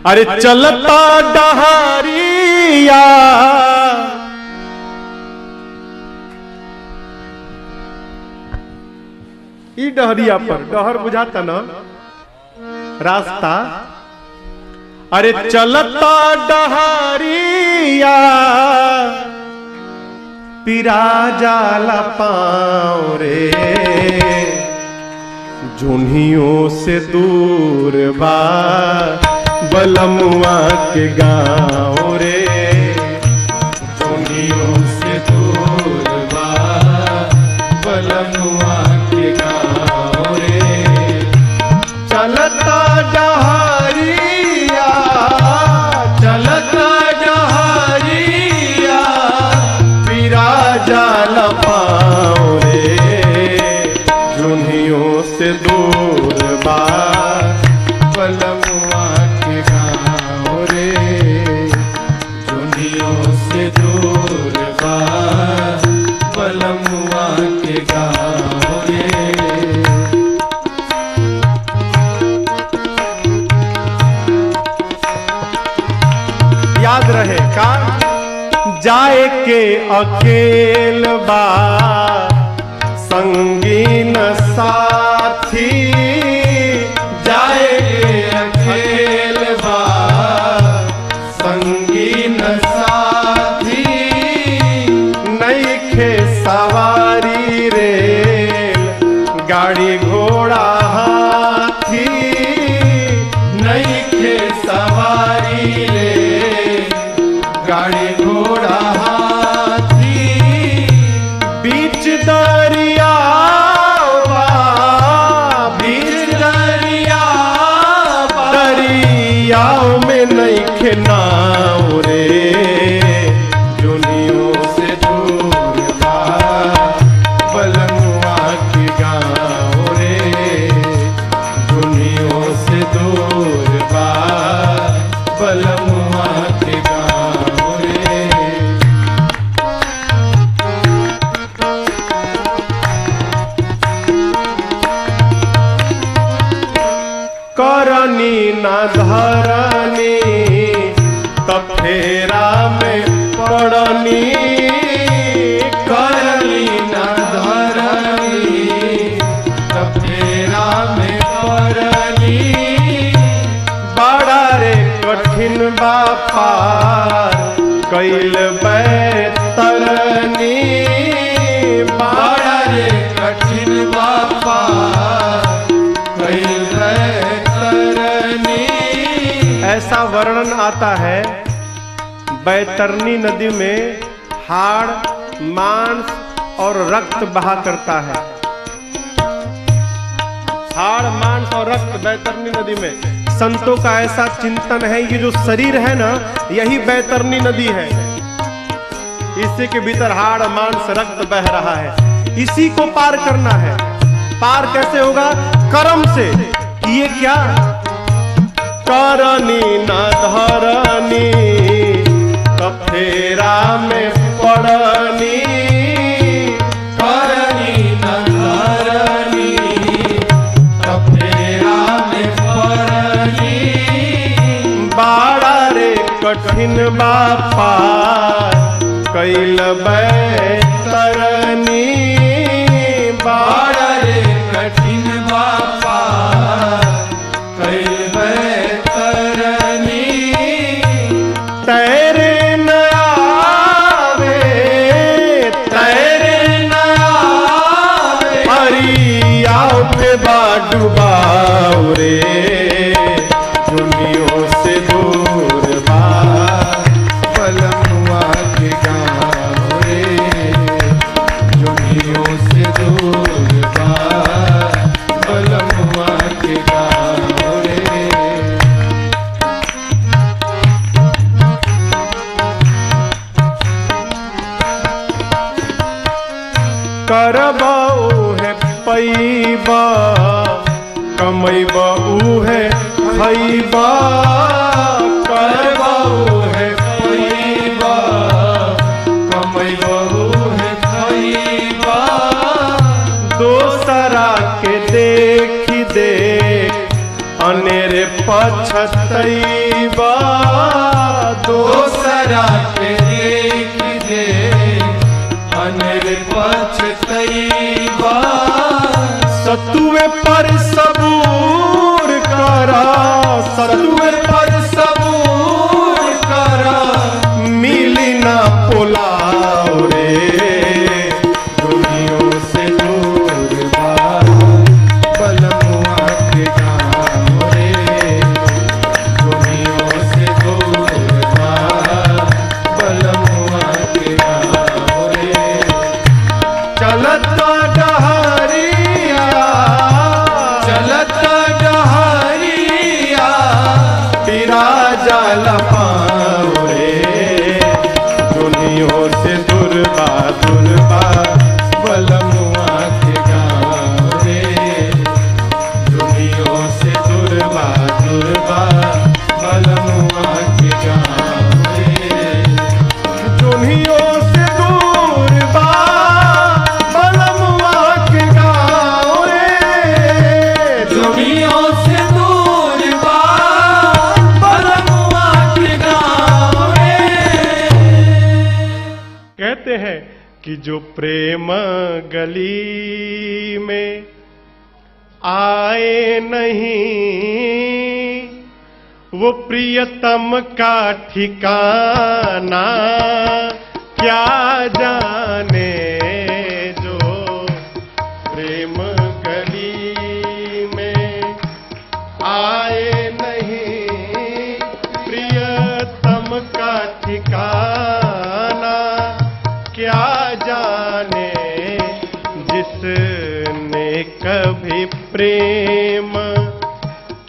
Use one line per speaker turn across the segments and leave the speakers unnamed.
अरे चलता डहरिया ई डहरिया पर डहर बुझाता ना रास्ता। अरे चलता डहरिया पिरा जाला पाँव रे, जुन्हियों से दूर बा बलमुआ के गाँव रे, जुन्हियों से दूर बा बलमुआ के गाँव रे। चलता डहरिया चलता डहरिया पिरा जाला पाँव रे, जुन्हियों से दूर बा बलमुआ के गाँव रे, जुन्हियों से दूर बा बलमुआ के गाँव रे। याद रहे का जाए के अकेल बा संगीन साथी, जाए के अकेल बा संगीन साथी, नइखे सवारी रे गाड़ी घोड़ा हाथी, नइखे सवारी रे गाड़ी घोड़ा हाथी। बीच दरिया बीच दरिया दरियाओं में नइखे नाव रे, जुनियों से दूर बा बलमुआ के गाँव रे, जुनियों से दूर बा बलमुआ के गाँव रे। करनी न धरनी तब फेरा में पड़नी, करनी न धरनी तब फेरा में पड़नी, बड़ा रे कठिन बा पार कैल बैतरनी, बड़ा रे कठिन बा पार कैल बैतरनी। ऐसा वर्णन आता है बैतरनी नदी में हाड़ मांस और रक्त बहा करता है, हाड़ मांस और रक्त बैतरनी नदी में। संतों का ऐसा चिंतन है ये जो शरीर है ना यही बैतरनी नदी है, इसी के भीतर हाड़ मांस रक्त बह रहा है, इसी को पार करना है। पार कैसे होगा? कर्म से। ये क्या? करनी न धरनी तब फेरा में पड़नी, करनी न धरनी तब फेरा में पड़नी, बाड़ा रे कठिन बा पार कैल बैतरनी, बाड़ा रे कठिन बा पार कैल बैतरनी। तैरे न आवे तैरे न आवे हरियाओ पे डुबाओ रे, दुनियों से दूर बा बलमुआ के गाँव रे, दुनियों से दूर बा बलमुआ के गाँव रे। करबा उहे पैबा कमैबा उहे खैबा, करबा उहे पैबा कमैबा उहे खैबा, दोसरा के देखी देख अनेरे पछतैबा
दोसरा के देख दे अनेर पछतैबा
सतुए पर सबूर करा
सतुए पर सबूर करा
मिली ना पुलाव रे दुनियों से दूर बा
बलमुआ के गाँव रे दुनियों से दूर बा बलमुआ के गाँव रे
चलता डहरिया
चलता डहरिया
पिरा जाल पाँव रे दुनियों से दुर्बा दुर्बा
बलमुआ के गाँव रे दुनियों से दुर्बा दुर्बा बलमुआ के गाँव रे
दुनियों से दूर बा बलमुआ के गाँव रे
दुनियों से दूर बा बलमुआ के गाँव रे
कहते हैं कि जो प्रेम गली में आए नहीं वो प्रियतम का ठिकाना क्या जाने जो प्रेम गली में आए नहीं प्रियतम का ठिकाना क्या जाने जिसने कभी प्रेम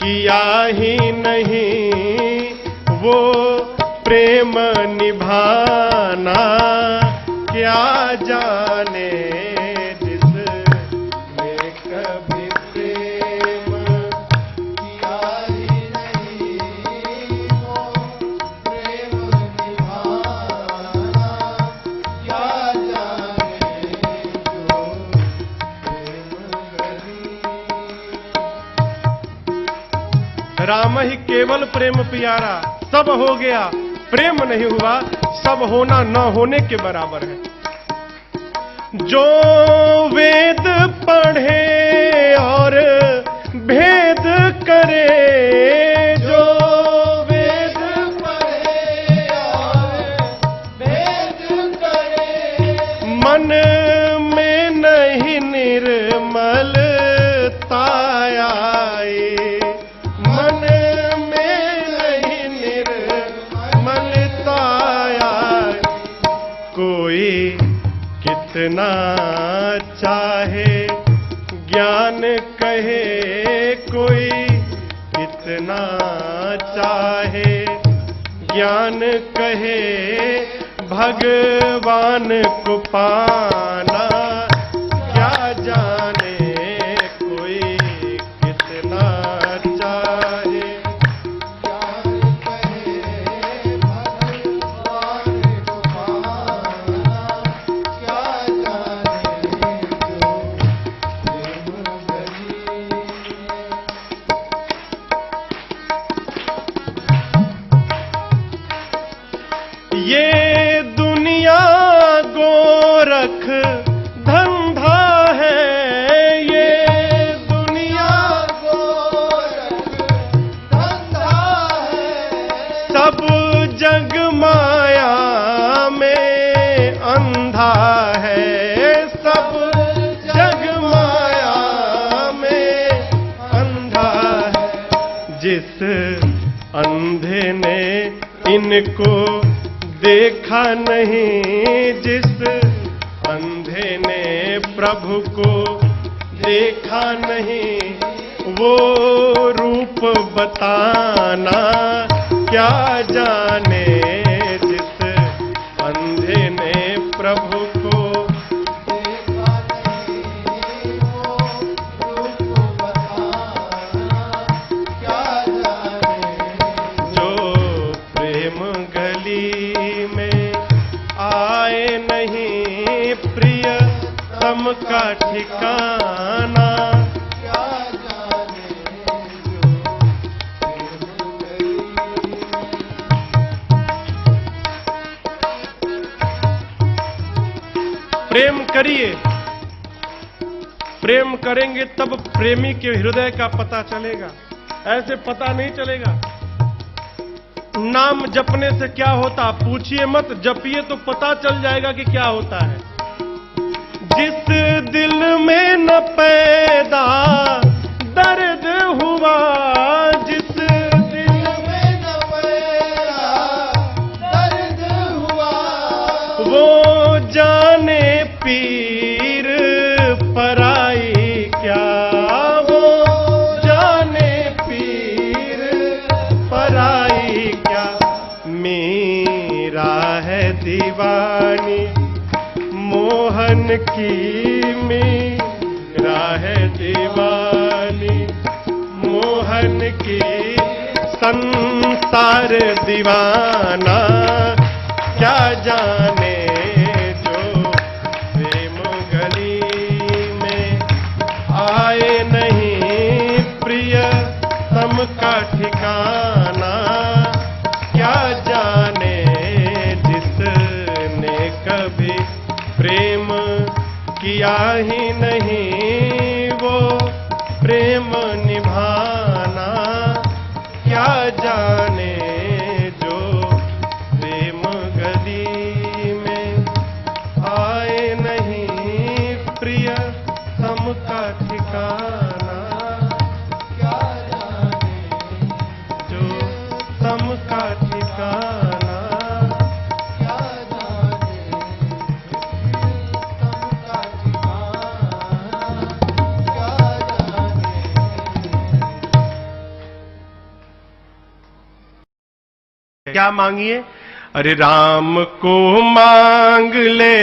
किया ही नहीं वो प्रेम निभाना क्या जाने जिसने कभी प्रेम किया ही नहीं वो प्रेम निभाना क्या जाने जो प्रेम गली। राम ही केवल प्रेम प्यारा सब हो गया प्रेम नहीं हुआ सब होना न होने के बराबर है। जो वेद पढ़े और भेद करे जो वेद पढ़े और भेद करे मन में नहीं निर्मलता आए मन में नहीं निर्मलता आए कोई कितना चाहे ज्ञान कहे कोई कितना चाहे ज्ञान कहे भगवान को पाना क्या जाने कोई कितना चाहे ज्ञान कहे भगवान को पाना क्या जाने जो प्रेम गली। ये दुनिया गोरख धंधा है ये दुनिया गोरख धंधा है सब जग माया में अंधा है सब जग माया में अंधा है जिस अंधे ने इनको देखा नहीं जिस अंधे ने प्रभु को देखा नहीं वो रूप बताना क्या जाने जिस अंधे ने प्रभु को देखा नहीं वो रूप बताना क्या जाने जो प्रेम गली में आए नहीं प्रियतम का ठिकाना क्या जाने जो प्रेम करिए, प्रेम करेंगे तब प्रेमी के हृदय का पता चलेगा, ऐसे पता नहीं चलेगा। नाम जपने से क्या होता पूछिए मत, जपिए तो पता चल जाएगा कि क्या होता है। जिस दिल में न पैदा दर्द हुआ, जिस दिल में न पैदा दर्द हुआ, वो जाने पीर पराई क्या, वो जाने पीर पराई क्या। मेरा है दीवानी मोहन की, मेरा है दीवानी मोहन की, संसार दीवाना क्या जाने जो प्रेम गली में आए नहीं प्रिय तम का ठिकाना, क्या जाने जिसने कभी प्रेम किया ही नहीं वो प्रेम निभाना, क्या जाने जो प्रेम गली में आए नहीं प्रिय तम का ठिकाना, क्या जाने जो तम का ठिकाना, क्या जाने तम का ठिकाना, क्या जाने। क्या मांगिए? अरे राम को मांग ले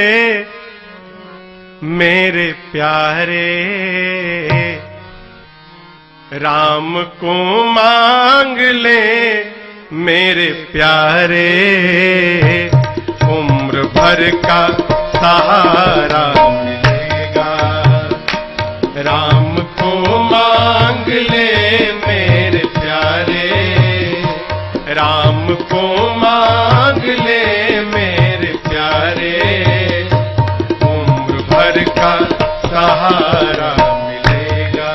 मेरे प्यारे, राम को मांग ले मेरे प्यारे, उम्र भर का सहारा मिलेगा। राम को मांग ले मेरे प्यारे, राम को मांग ले मेरे प्यारे, उम्र भर का सहारा मिलेगा।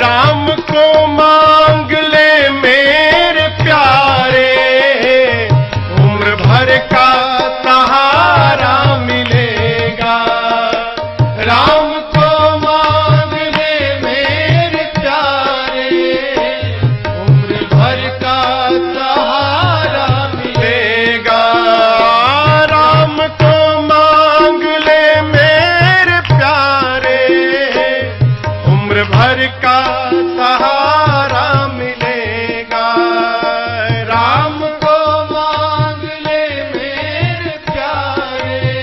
राम को मांग ले मेरे प्यारे, उम्र भर का सहारा मिलेगा। राम को मांग ले मेरे प्यारे, उम्र भर का सहारा मिलेगा। राम को मांग ले मेरे प्यारे, उम्र भर का सहारा मिलेगा। राम को मांग ले मेरे प्यारे,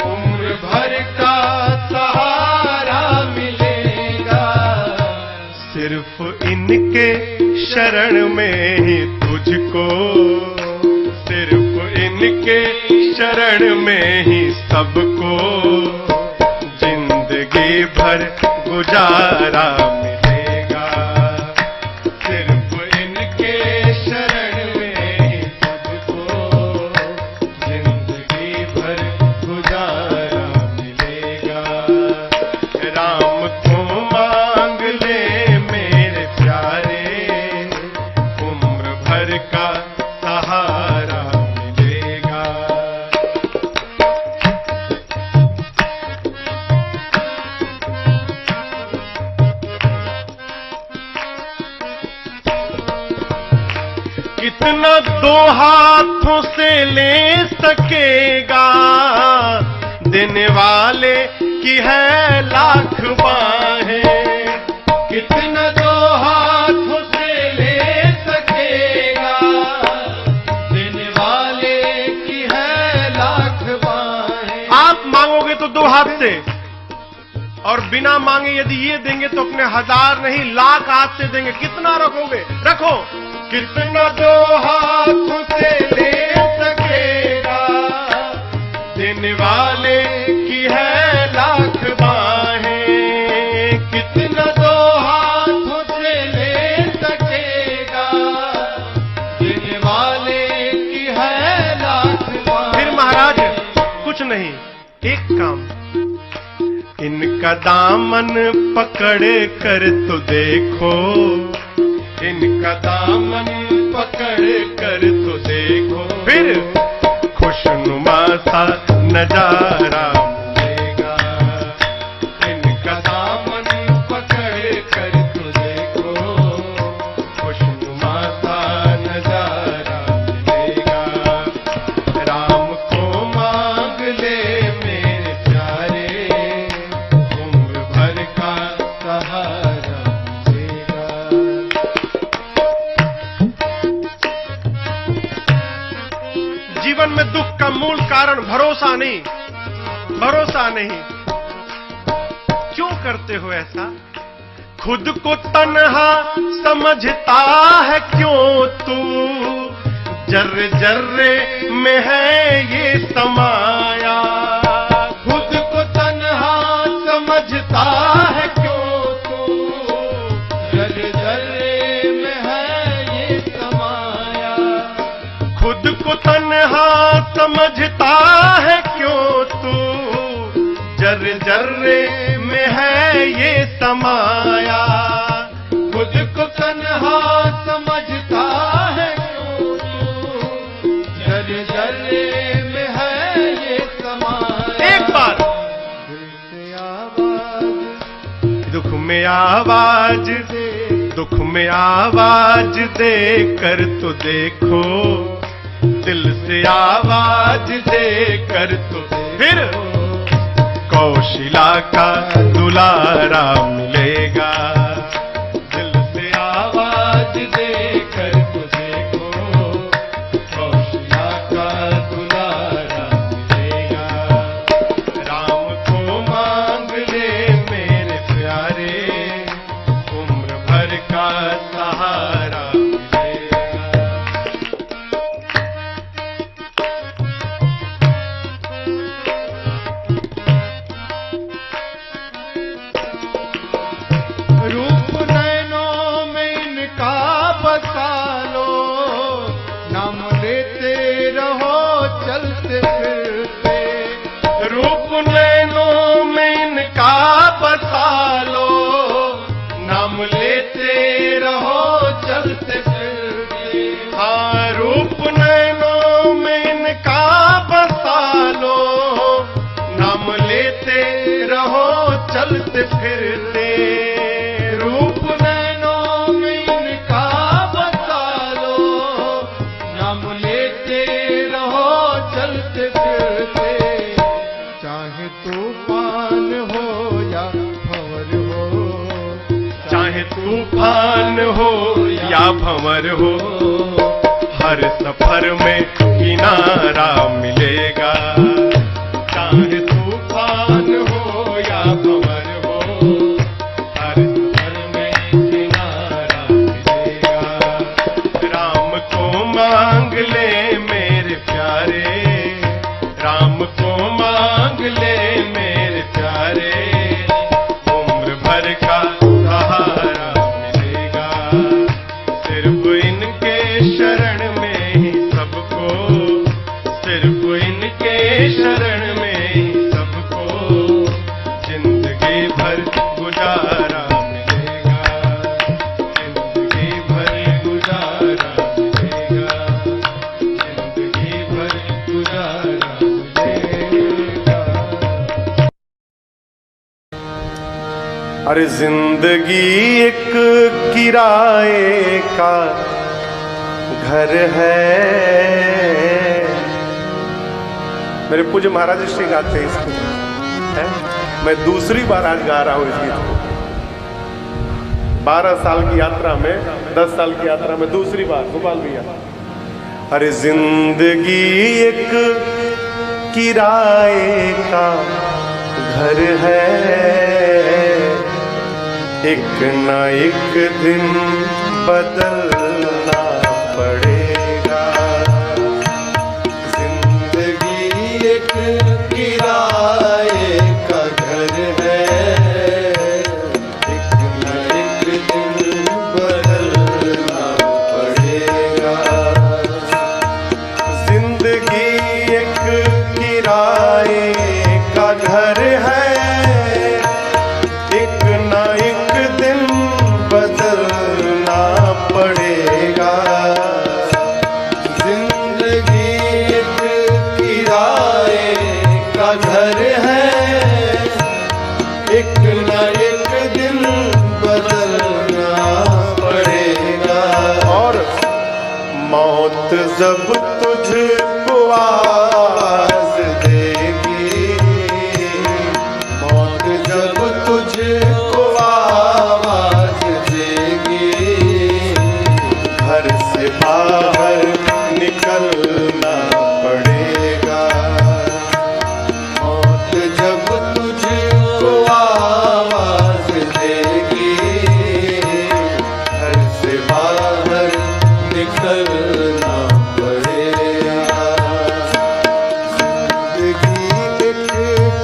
उम्र भर का सहारा मिलेगा। सिर्फ इनके शरण में ही तुझको, सिर्फ इनके शरण में ही सबको जिंदगी भर गुजारा मिलेगा। सिर्फ इनके शरण में ही सबको जिंदगी भर गुजारा मिलेगा। राम को मांग ले मेरे प्यारे, उम्र भर का सहारा मिलेगा। कितना दो हाथों से ले सकेगा, देने वाले की है लाख बाहें। कितना दो हाथों से ले सकेगा, देने वाले की है लाख बाहें। आप मांगोगे तो दो हाथ से, और बिना मांगे यदि ये देंगे तो अपने 1000 नहीं लाख हाथ से देंगे। कितना रखोगे? रखो। कितना दो हाथों से ले सकेगा, देने वाले की है लाख बाहें। कितना दो हाथों से ले सकेगा, देने वाले की है लाख बाहें। फिर महाराज कुछ नहीं, एक काम, इनका दामन पकड़ कर तो देखो, इनका दामन पकड़ कर तो देखो, फिर खुशनुमा सा नजारा मिलेगा। इनका दामन पकड़ कर तो देखो, खुशनुमा सा नजारा मिलेगा। राम को मांग ले मेरे प्यारे, उम्र भर का सहारा मिलेगा। जीवन में दुख का मूल कारण भरोसा नहीं, भरोसा नहीं। क्यों करते हो ऐसा? खुद को तन्हा समझता है क्यों तू, जर्रे जर्रे में है ये समाया। खुद को तन्हा समझता है क्यों तू, जर्रे जर्रे में है ये समाया। खुद को तन्हा समझता है क्यों तू, जर्रे जर्रे में है ये समाया। खुद को तन्हा समझता है क्यों तू, जर्रे जर्रे में है ये समाया। एक बार दुख में आवाज दे, दुख में आवाज दे कर तो देखो, दिल से आवाज दे कर तो फिर कौशिला का दुलारा मिलेगा। दिल से आवाज दे कर तो देखो, कौशिला का दुलारा मिलेगा। राम को मांग ले मेरे प्यारे, उम्र भर का सहारा मिलेगा। रूप नैनों में इनका बसा लो, नाम लेते रहो चलते फिरते। रूप नैनों में इनका बसा लो, नाम लेते रहो चलते फिरते। हाँ, रूप नैनों में इनका बसा लो, नाम लेते रहो चलते फिरते। रूप नैनों में इनका बसा लो, नाम लेते रहो चलते फिरते। चाहे तूफान हो या भंवर हो, चाहे तूफान हो या भंवर हो, हर सफर में किनारा मिलेगा। चाहे तूफान हो या भंवर हो, हर सफर में किनारा मिलेगा। राम को मांग ले मेरे प्यारे, राम को मांग ले मेरे प्यारे, उम्र भर का सहारा मिलेगा। सिर्फ इनके शरण में ही सबको, सिर्फ इनके शरण में ही सबको जिंदगी भर गुजारा मिलेगा। जिंदगी भर गुजारा मिलेगा, जिंदगी भर गुजारा मिलेगा। अरे जिंदगी एक किराए का घर है। मेरे पूज्य महाराज श्री गाते हैं इसको, है? मैं दूसरी बार आज गा रहा हूं इस गीत को। 12 साल की यात्रा में, 10 साल की यात्रा में दूसरी बार। गोपाल भैया, अरे जिंदगी एक किराए का घर है, एक न एक दिन बदलना पड़ेगा। जिंदगी एक किराए का घर है, एक न एक दिन बदलना पड़ेगा। जिंदगी एक किराए
घर है, एक न एक दिन बदलना पड़ेगा।
और
मौत जब तुझको आवाज देगी, मौत जब तुझको आवाज देगी, घर से बाहर निकलना पड़ेगा। मौत जब तुझको आवाज देगी, घर से बाहर निकलना पड़ेगा। जिंदगी एक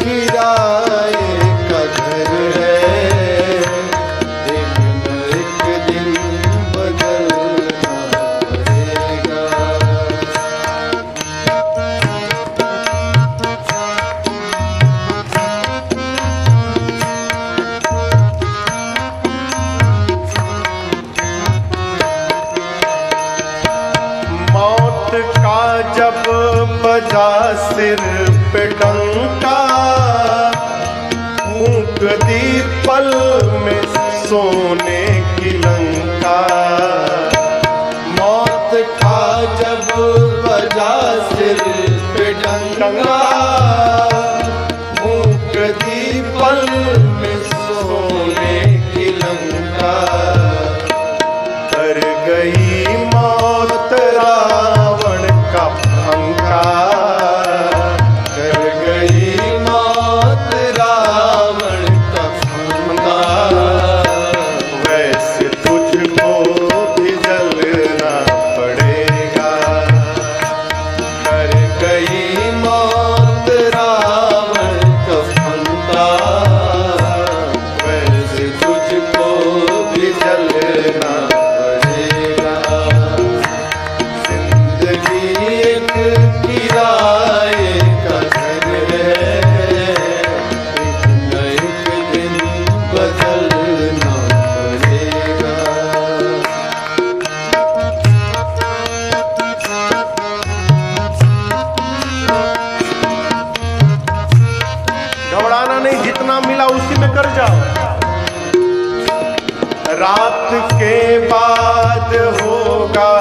किराए का घर है, एक न एक दिन बदलना पड़ेगा। मौत का जब बजा सिर पे डंका, फूंक दी पल में सोने की लंका। मौत का जब बजा सिर पे डंका, फूंक दी पल में सोने की लंका। कर गई मौत रावण का पंखा, कर गई मौत रावण का पंखा। वैसे तुझको भी जलना पड़ेगा। कर गई मौत रावण का पंखा, वैसे तुझको भी जलना पड़ेगा। जिंदगी एक किराए का घर है, एक न एक दिन बदलना पड़ेगा।
घबराना नहीं, जितना मिला उसी में कर जाओ।
रात के बाद होगा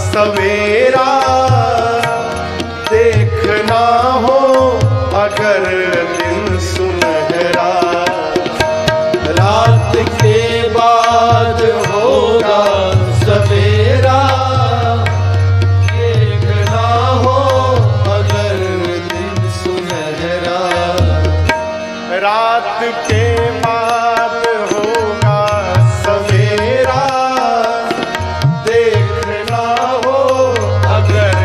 सवेरा, देखना हो अगर दिन सुनहरा। रात के बाद होगा सवेरा, देखना हो अगर दिन सुनहरा। रात के बाद होगा सवेरा, देखना हो अगर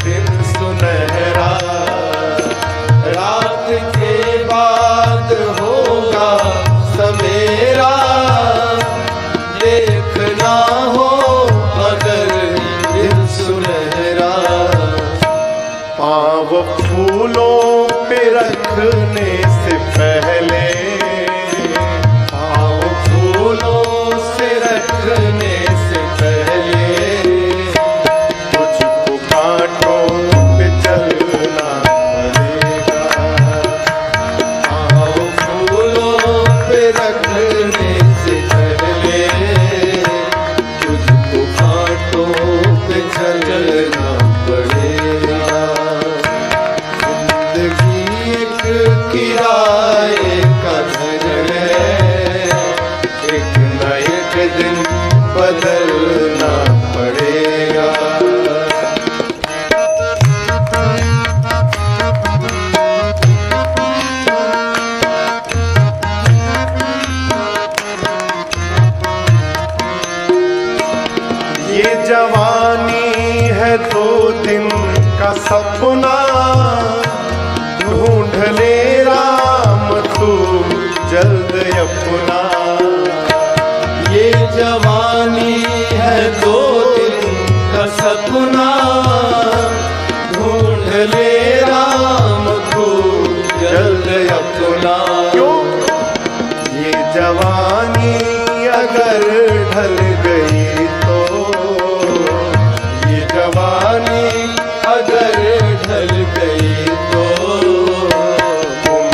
दिन सुनहरा। रात के बाद होगा सवेरा, देखना हो अगर दिन सुनहरा। पाँव फूलों पे रखने से पहले, पाँव फूलों से रखने से पहले, तुझको कांटों पे चलना पड़ेगा। पाँव फूलों पे रखने से पहले, तुझको कांटों पे चलना पड़ेगा। जिंदगी एक किराए का घर है, एक न एक दिन बदलना पड़ेगा। ये जवानी है 2 दिन का सपना, ढूंढ ले राम तू जल्द अपना। ये जवानी है 2 दिन का सपना, ढूंढ ले राम तू जल्द अपना। क्यों? ये जवानी अगर ढल गई तो, ये जवानी अगर ढल गई तो, तुम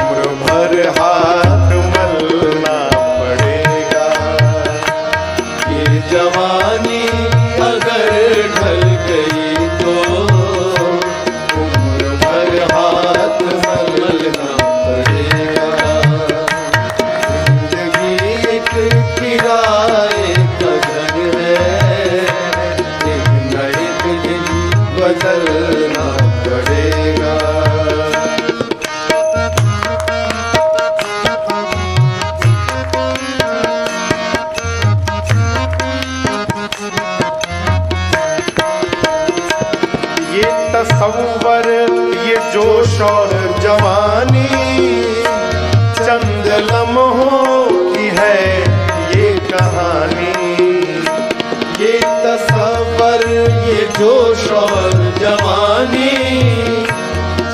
कहानी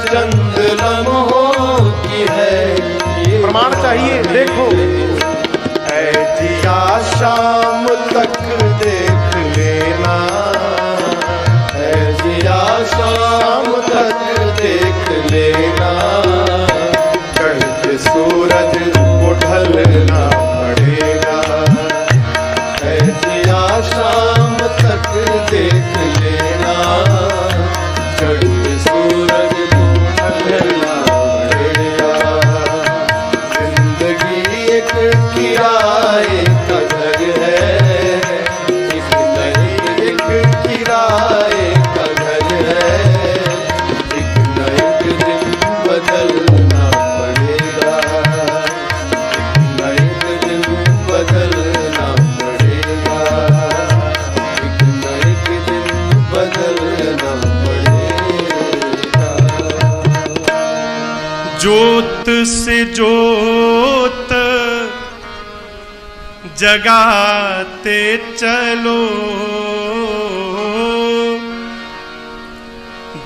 चंद लम्हों की है।
प्रमाण चाहिए, देखो।
ऐ जिया शाम तक देख लेना, ऐ जिया शाम तक देख लेना, चढ़ते सूरज को ढलना पड़ेगा। ऐ जिया शाम तक देख लेना, चढ़ते सूरज को ढलना पड़ेगा। जिंदगी एक किराए का घर है, एक नहीं एक किराए का घर है, एक न एक दिन बदलना पड़ेगा, एक न एक दिन बदलना पड़ेगा, एक न एक दिन बदलना पड़ेगा।
ज्योत से ज्योत जगाते चलो,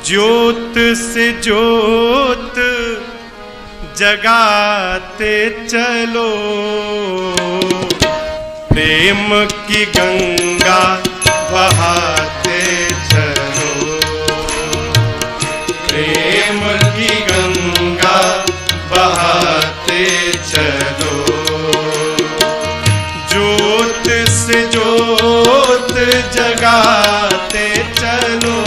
ज्योत से ज्योत जगाते चलो, प्रेम की गंगा बहाते चलो, प्रेम की गंगा बहाते चलो। ज्योत से ज्योत जगाते चलो,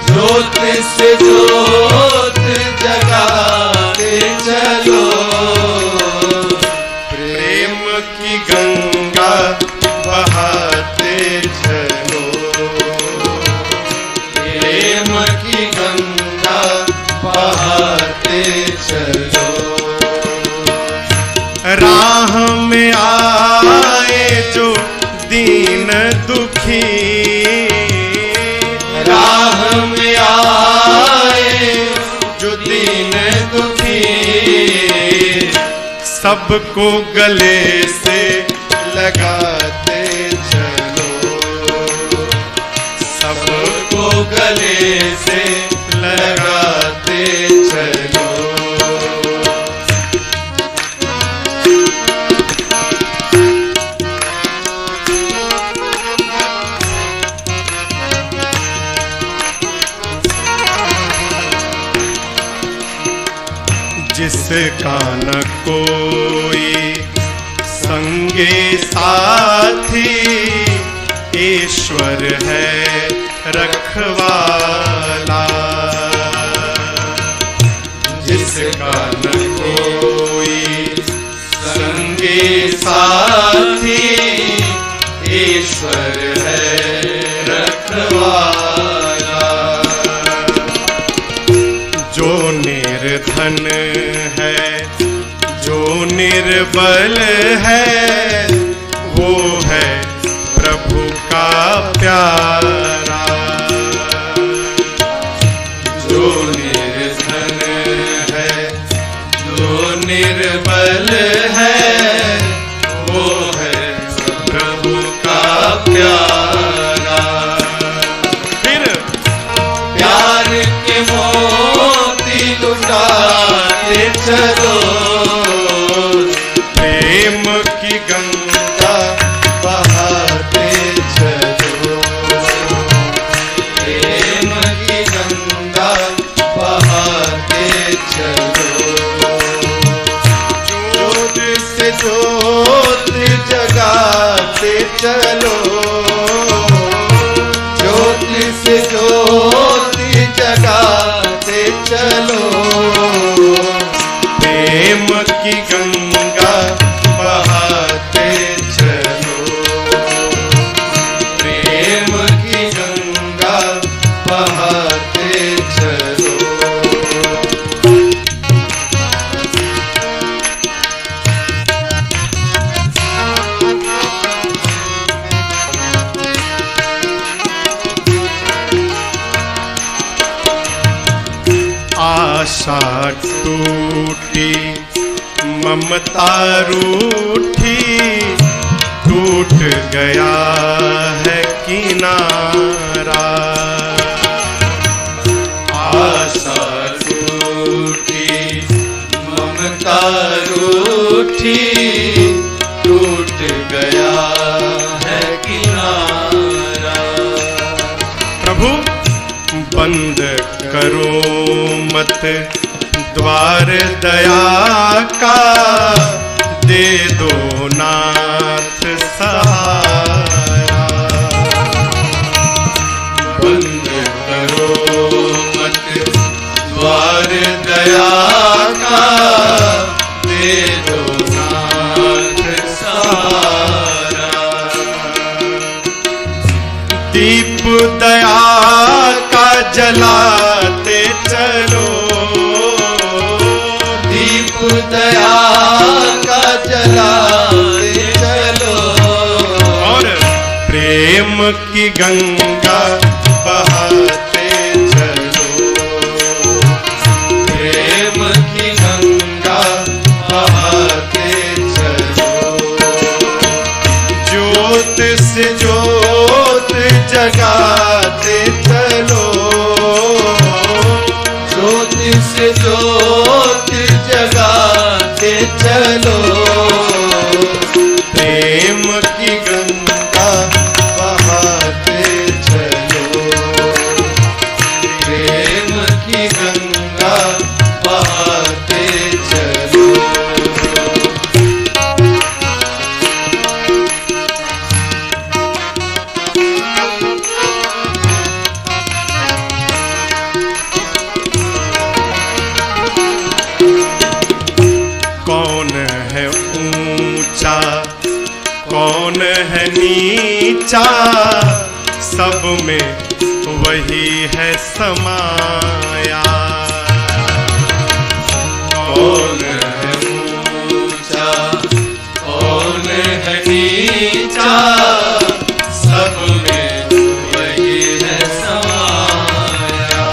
ज्योत से ज्योत जगाते चलो,
प्रेम की गंगा बहाते चलो,
प्रेम की गंगा बहाते चलो।
राह में आए जो दीन दुखी,
राह में आए जो दीन दुखी,
सबको गले से लगाते चलो, सबको गले से लगाते चलो। जिसका न कोई संगे साथी, ईश्वर है रखवाला। जिसका न कोई संगे साथी, ईश्वर है रखवाला। जो निर्धन है, जो निर्बल है, वो है प्रभु का प्यारा। जो निर्धन है, जो निर्बल है, वो है प्रभु का प्यारा। फिर
प्यार के मोती लुटाते चलो,
प्रेम की गंगा
बहाते चलो, प्रेम की गंगा बहाते चलो। ज्योत से ज्योत जगाते चलो, ज्योत से ज्योत जगाते चलो,
प्रेम की गंगा बहाते चलो,
प्रेम की गंगा बहाते चलो।
आशा टूटी, ममता रूठी, टूट गया है किनारा। ममता रूठी टूट गया है किनारा।
प्रभु बंद करो मत द्वार दया का, दे दो नाथ सहारा।
बंद करो मत द्वार दया का, दे दो नाथ सहारा।
दीप दया का जलाते चलो,
दीप दया का जलाते चलो।
और प्रेम की गंगा बहाते चलो,
प्रेम की गंगा बहाते चलो।
ज्योत से ज्योत जगाते चलो,
ज्योति से ज्योति जगाते चलो।
प्रेम की गंगा बहाते चलो,
प्रेम की गंगा बहाते चलो।
कौन है ऊंचा कौन है नीचा, सब में वही है समाया।
कौन है ऊंचा कौन है नीचा, सब में वही है समाया।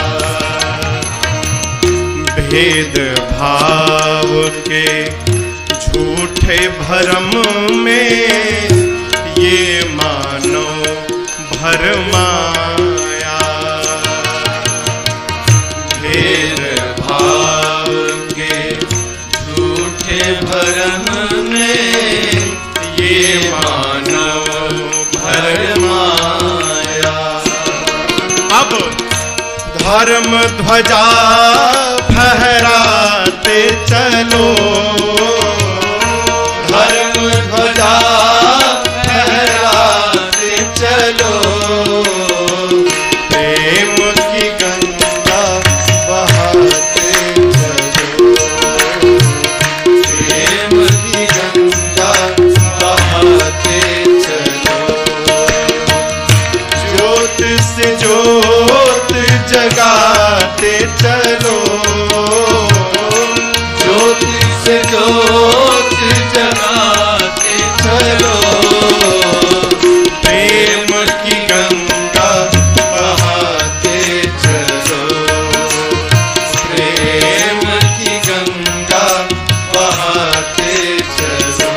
भेद भाव के झूठे भरम में ये मानो भरमाया।
भेद भाव के झूठे भरम में ये मानव भरमाया।
अब धर्म ध्वजा फहराते चलो,
धर्म ध्वजा फहराते चलो।
प्रेम की गंगा बहाते चलो,
प्रेम की गंगा बहाते चलो।
ज्योत से ज्योत जगाते चलो,
ज्योति से ज्योति जगाते चलो।
प्रेम की गंगा बहाते चलो,
प्रेम की गंगा बहाते चलो।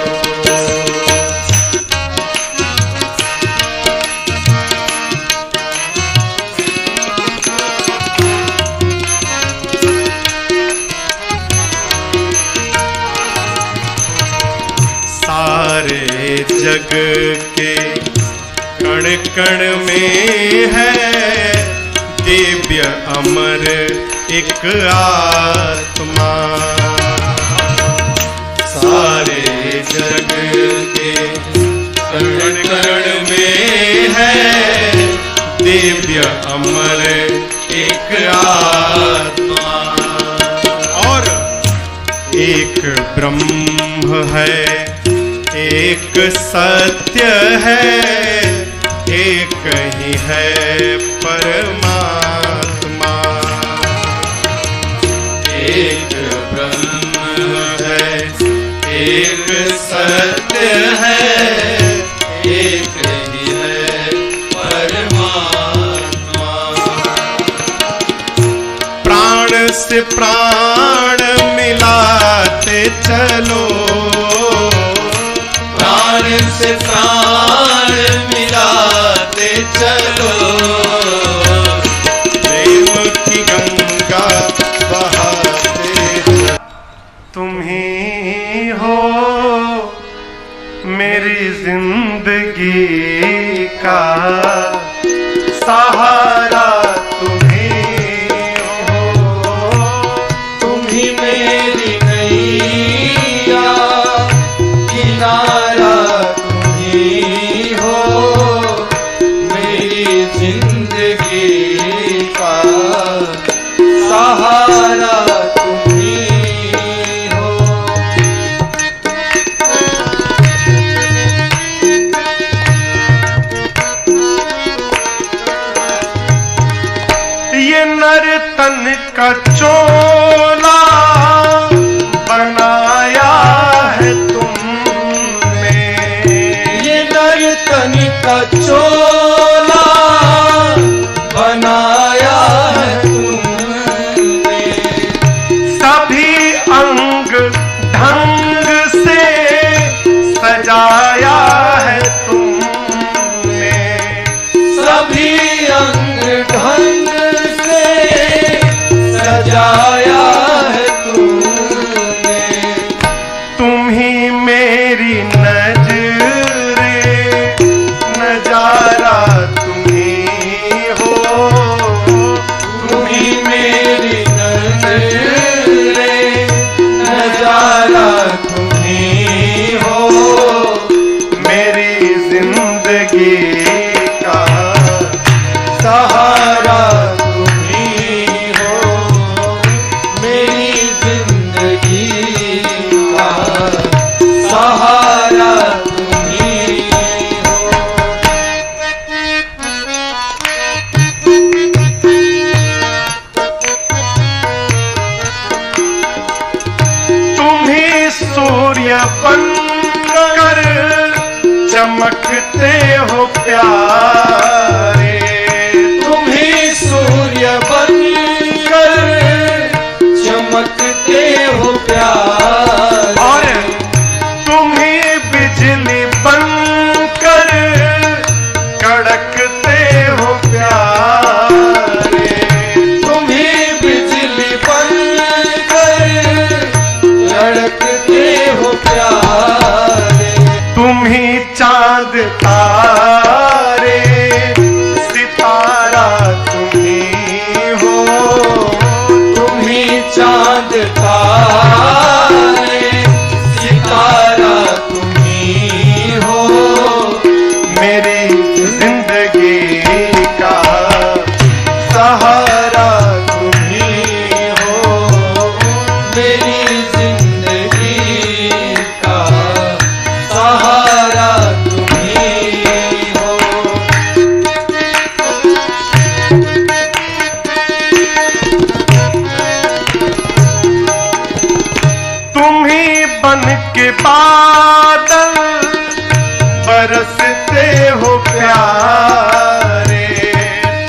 सारे जग के कण कण में है दिव्य अमर एक आत्मा।
सारे जग के कण कण में है
दिव्य अमर
एक आत्मा।
और एक ब्रह्म है, एक सत्य है, एक ही है परमात्मा।
एक ब्रह्म है, एक सत्य है, एक ही है परमात्मा।
प्राण से प्राण मिलाते चलो,
प्राण से प्राण मिलाते चलो।
प्रेम की गंगा बहाते। तुम
ही हो, मेरी जिंदगी का सहारा तुम ही हो।
तुम ही मेरी नैया, किनारा तुम ही हो, मेरी जिंदगी का सहारा तुम ही हो।
ये नर्तन का चोला बनाया है तुमने,
ये नर्तन का चोला बनाया है तुमने,
सभी अंग ढंग से सजाया है तुमने,
सभी अंग ढंग से सजाया है तुमने।
तुम ही मेरी नजरे, नजारा तुम ही हो।
तुम ही मेरी नजरे, नजारा तुम ही हो,
मेरी जिंदगी का
सहारा तुम ही हो, मेरी जिंदगी का सहारा तुम ही हो।
तुम ही सूर्य बनकर चमकते हो प्यारे,
तुम ही सूर्य बनकर चमकते हो प्यारे,
और तुम ही बिजली बनकर कड़कते हो प्यारे,
तुम ही बिजली बनकर लड़कते हो प्यारे।
तुम ही चांद तारे सितारा तुम ही हो।
तुम ही चांद तारे सितारा तुम ही हो,
मेरी जिंदगी का सहारा तुम ही हो।
मेरी जिंदगी का सहारा तुम ही हो।
तुम ही बन के बादल बरसते हो प्यारे,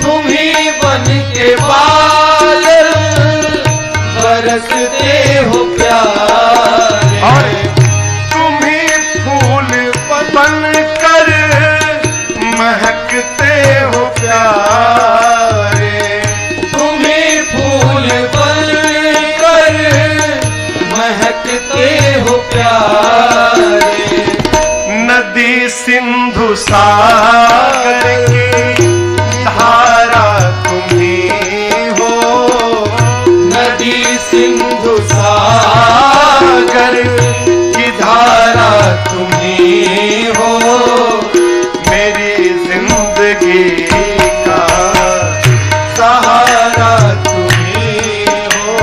तुम ही बन के बादल बरसते हो प्यारे,
और तुम ही फूल बनकर महकते हो प्यारे,
तुम ही फूल बनकर महकते हो प्यारे।
नदी सिंधु सागर की धारा तुम ही हो।
नदी सिंधु सागर की धारा तुम ही हो,
मेरी जिंदगी का
सहारा तुम ही हो,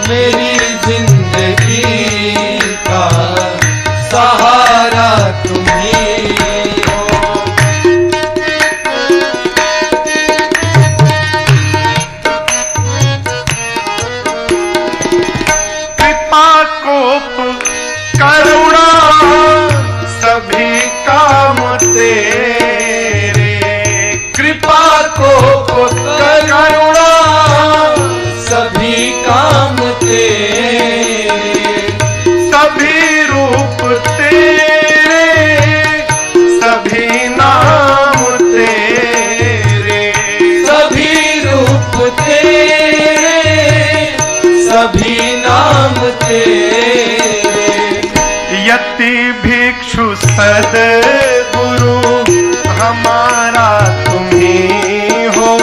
मेरी जिंदगी का सहारा तुम ही हो।
कृपा कोप करुणा सभी काम तेरे,
कृपा कोप करुणा सभी काम तेरे,
सभी रूप तेरे, सभी नाम तेरे,
सभी रूप तेरे, सभी नाम काम तेरे।
यति भिक्षु सद्गुरु हमारा तुम्ही हो।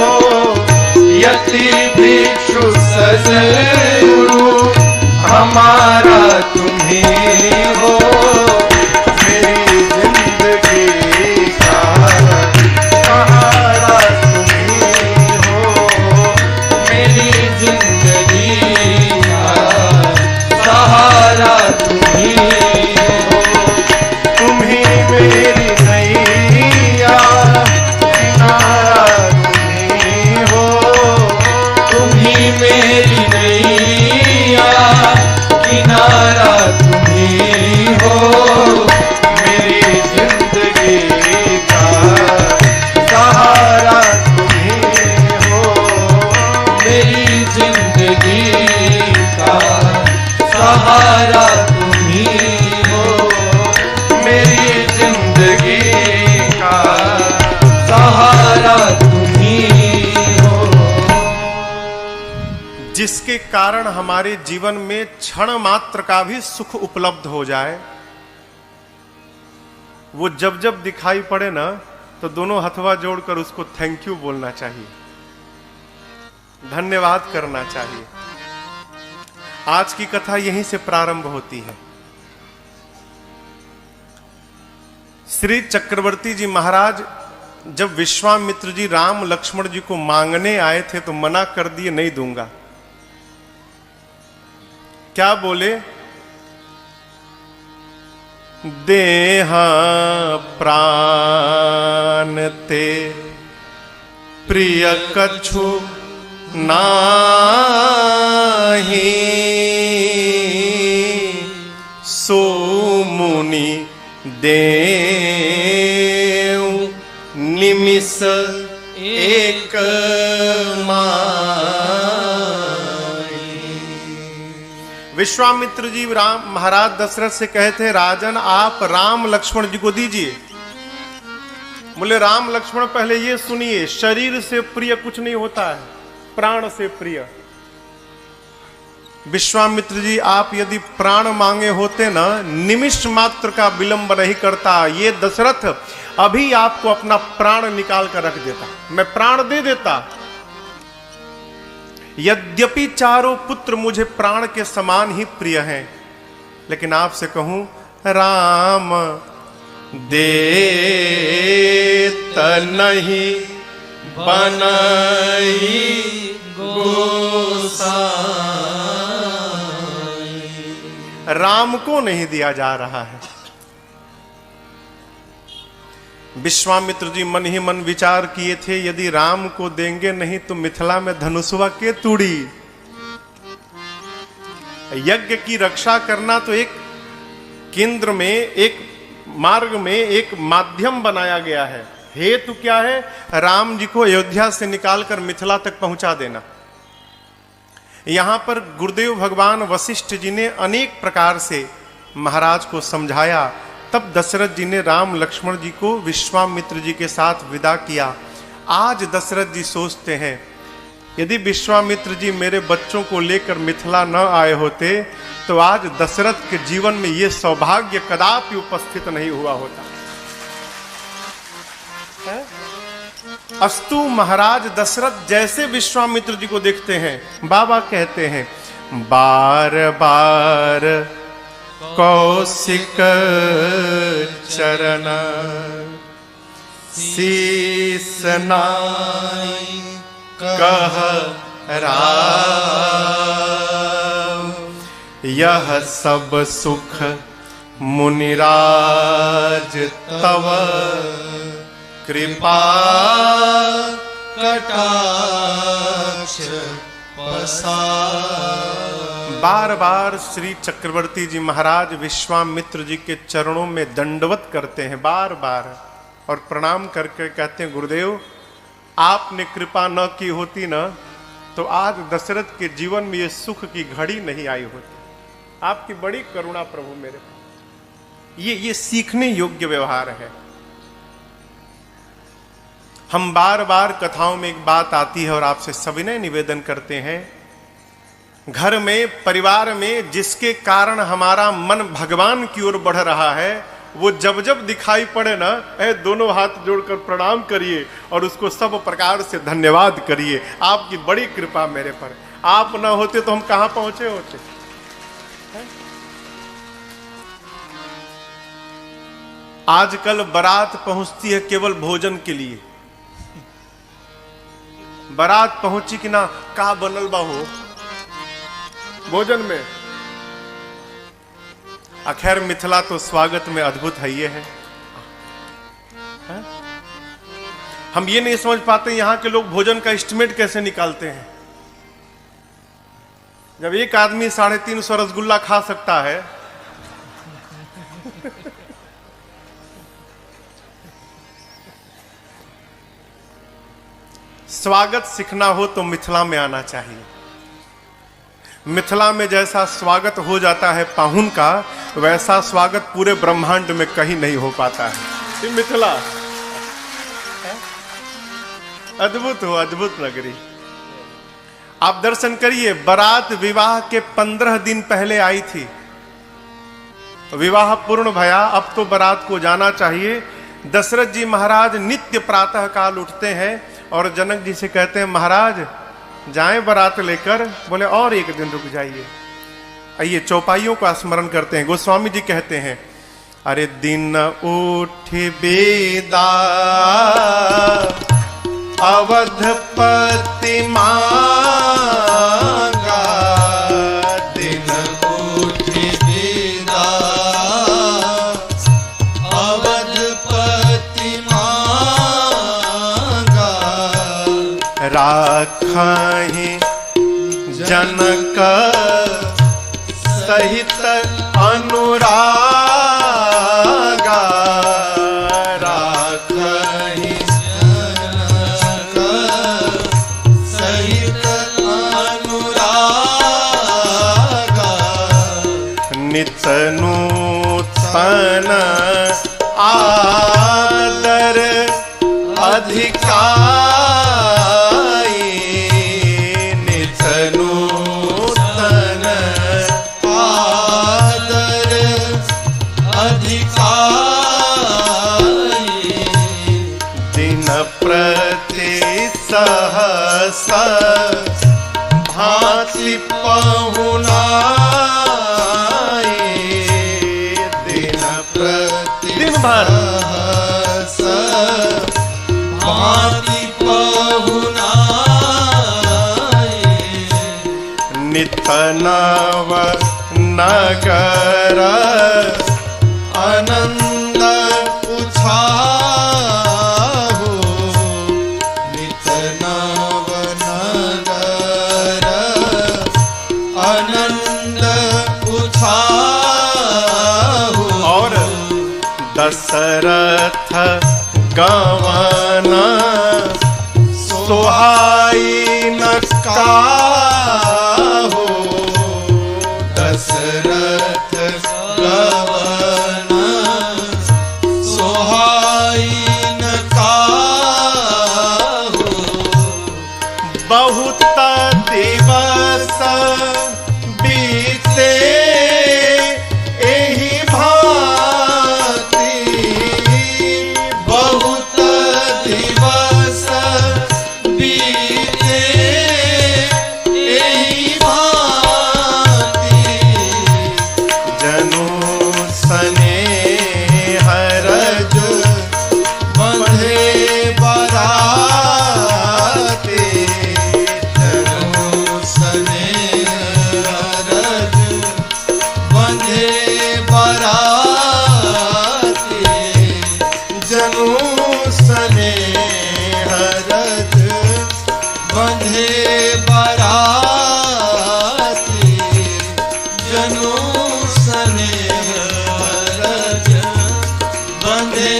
यति भिक्षु सद्गुरु हमारा तुम्ही हो।
मेरी जिंदगी का सहारा तुम्ही हो।
मेरी जिंदगी का सहारा तुम्ही हो।
तुम्ही मेरी नैया किनारा तुम्ही हो।
तुम्ही मेरी नैया किनारा तुम्ही हो।
मेरी जिंदगी का सहारा तुम्ही हो।
मेरी जिंदगी का सहारा तुम्ही हो।
मेरी जिंदगी का
सहारा तुम्ही हो।
जिसके कारण हमारे जीवन में क्षण मात्र का भी सुख उपलब्ध हो जाए, वो जब जब दिखाई पड़े ना, तो दोनों हथवा जोड़कर उसको थैंक यू बोलना चाहिए, धन्यवाद करना चाहिए। आज की कथा यहीं से प्रारंभ होती है। श्री चक्रवर्ती जी महाराज जब विश्वामित्र जी राम लक्ष्मण जी को मांगने आए थे तो मना कर दिए, नहीं दूंगा। क्या बोले? देहा प्राण ते प्रिय कछु नाही। सो मुनि देव निमिष एक विश्वामित्र जी राम महाराज दशरथ से कहे थे, राजन आप राम लक्ष्मण जी को दीजिए। बोले राम लक्ष्मण पहले ये सुनिए, शरीर से प्रिय कुछ नहीं होता है, प्राण से प्रिय। विश्वामित्र जी आप यदि प्राण मांगे होते ना, निमिष मात्र का विलंब नहीं करता, ये दशरथ अभी आपको अपना प्राण निकाल कर रख देता, मैं प्राण दे देता। यद्यपि चारों पुत्र मुझे प्राण के समान ही प्रिय हैं, लेकिन आपसे कहूं राम देत नहीं बनई गोसाई। राम को नहीं दिया जा रहा है। विश्वामित्र जी मन ही मन विचार किए थे, यदि राम को देंगे नहीं तो मिथिला में धनुषवा के तूड़ी। यज्ञ की रक्षा करना तो एक केंद्र में, एक मार्ग में एक माध्यम बनाया गया है। हेतु क्या है? राम जी को अयोध्या से निकालकर मिथिला तक पहुंचा देना। यहां पर गुरुदेव भगवान वशिष्ठ जी ने अनेक प्रकार से महाराज को समझाया। तब दशरथ जी ने राम लक्ष्मण जी को विश्वामित्र जी के साथ विदा किया। आज दशरथ जी सोचते हैं, यदि विश्वामित्र जी मेरे बच्चों को लेकर मिथिला न आए होते तो आज दशरथ के जीवन में यह सौभाग्य कदापि उपस्थित नहीं हुआ होता। अस्तु महाराज दशरथ जैसे विश्वामित्र जी को देखते हैं, बाबा कहते हैं, बार बार कौशिक चरण शीस नाई कह राम। यह सब सुख मुनिराज तव कृपा कटाक्ष पसार। बार बार श्री चक्रवर्ती जी महाराज विश्वामित्र जी के चरणों में दंडवत करते हैं, बार बार, और प्रणाम करके कहते हैं, गुरुदेव आपने कृपा न की होती ना तो आज दशरथ के जीवन में ये सुख की घड़ी नहीं आई होती। आपकी बड़ी करुणा प्रभु मेरे पर। ये सीखने योग्य व्यवहार है। हम बार बार कथाओं में एक बात आती है और आपसे सविनय निवेदन करते हैं, घर में, परिवार में जिसके कारण हमारा मन भगवान की ओर बढ़ रहा है, वो जब जब दिखाई पड़े ना, दोनों हाथ जोड़कर प्रणाम करिए और उसको सब प्रकार से धन्यवाद करिए। आपकी बड़ी कृपा मेरे पर, आप ना होते तो हम कहां पहुंचे होते। आजकल बारात पहुंचती है केवल भोजन के लिए। बारात पहुंची कि ना, का बनल बा हो भोजन में। अखैर मिथिला तो स्वागत में अद्भुत है, ये है। हम ये नहीं समझ पाते यहां के लोग भोजन का एस्टिमेट कैसे निकालते हैं। जब एक आदमी 350 रसगुल्ला खा सकता है, स्वागत सीखना हो तो मिथिला में आना चाहिए। मिथिला में जैसा स्वागत हो जाता है पाहुन का, वैसा स्वागत पूरे ब्रह्मांड में कहीं नहीं हो पाता है। ये मिथिला अद्भुत हो, अद्भुत नगरी। आप दर्शन करिए, बारात विवाह के 15 दिन पहले आई थी, विवाह पूर्ण भया, अब तो बारात को जाना चाहिए। दशरथ जी महाराज नित्य प्रातः काल उठते हैं और जनक जी से कहते हैं, महाराज जाएं बारात लेकर। बोले और एक दिन रुक जाइए। आइए चौपाइयों का स्मरण करते हैं। गोस्वामी जी कहते हैं, अरे दिन उठ बेदा अवधपति मांगा,
दिन उठ बेदा अवधपति मांगा,
राखहि जनक सहित अनुरागा,
राखहि जनक सहित अनुरागा,
नित नूतन आदर अधिकारी, नित नूतन
आदर अधिकारी,
दिन प्रति सहस भांति पहुनाई, दिन
प्रति
दिन भर
सहस भांति पहुनाई,
नित नव नगर
आनंद उछाहु, नित नव नगर आनंद उछाहु,
और दशरथ गवन सोहाई न काहू,
दशरथ गवन सोहाई न काहू,
बहुत दिवस बीते एहि भांति,
बहुत दिवस बीते एहि भांति,
जनु स्नेह रज
बंधे बराते, जनु स्नेह रज बंधे बराते,
जनु
स्नेह रज बंधे बराते, जनु स्नेह रज बंधे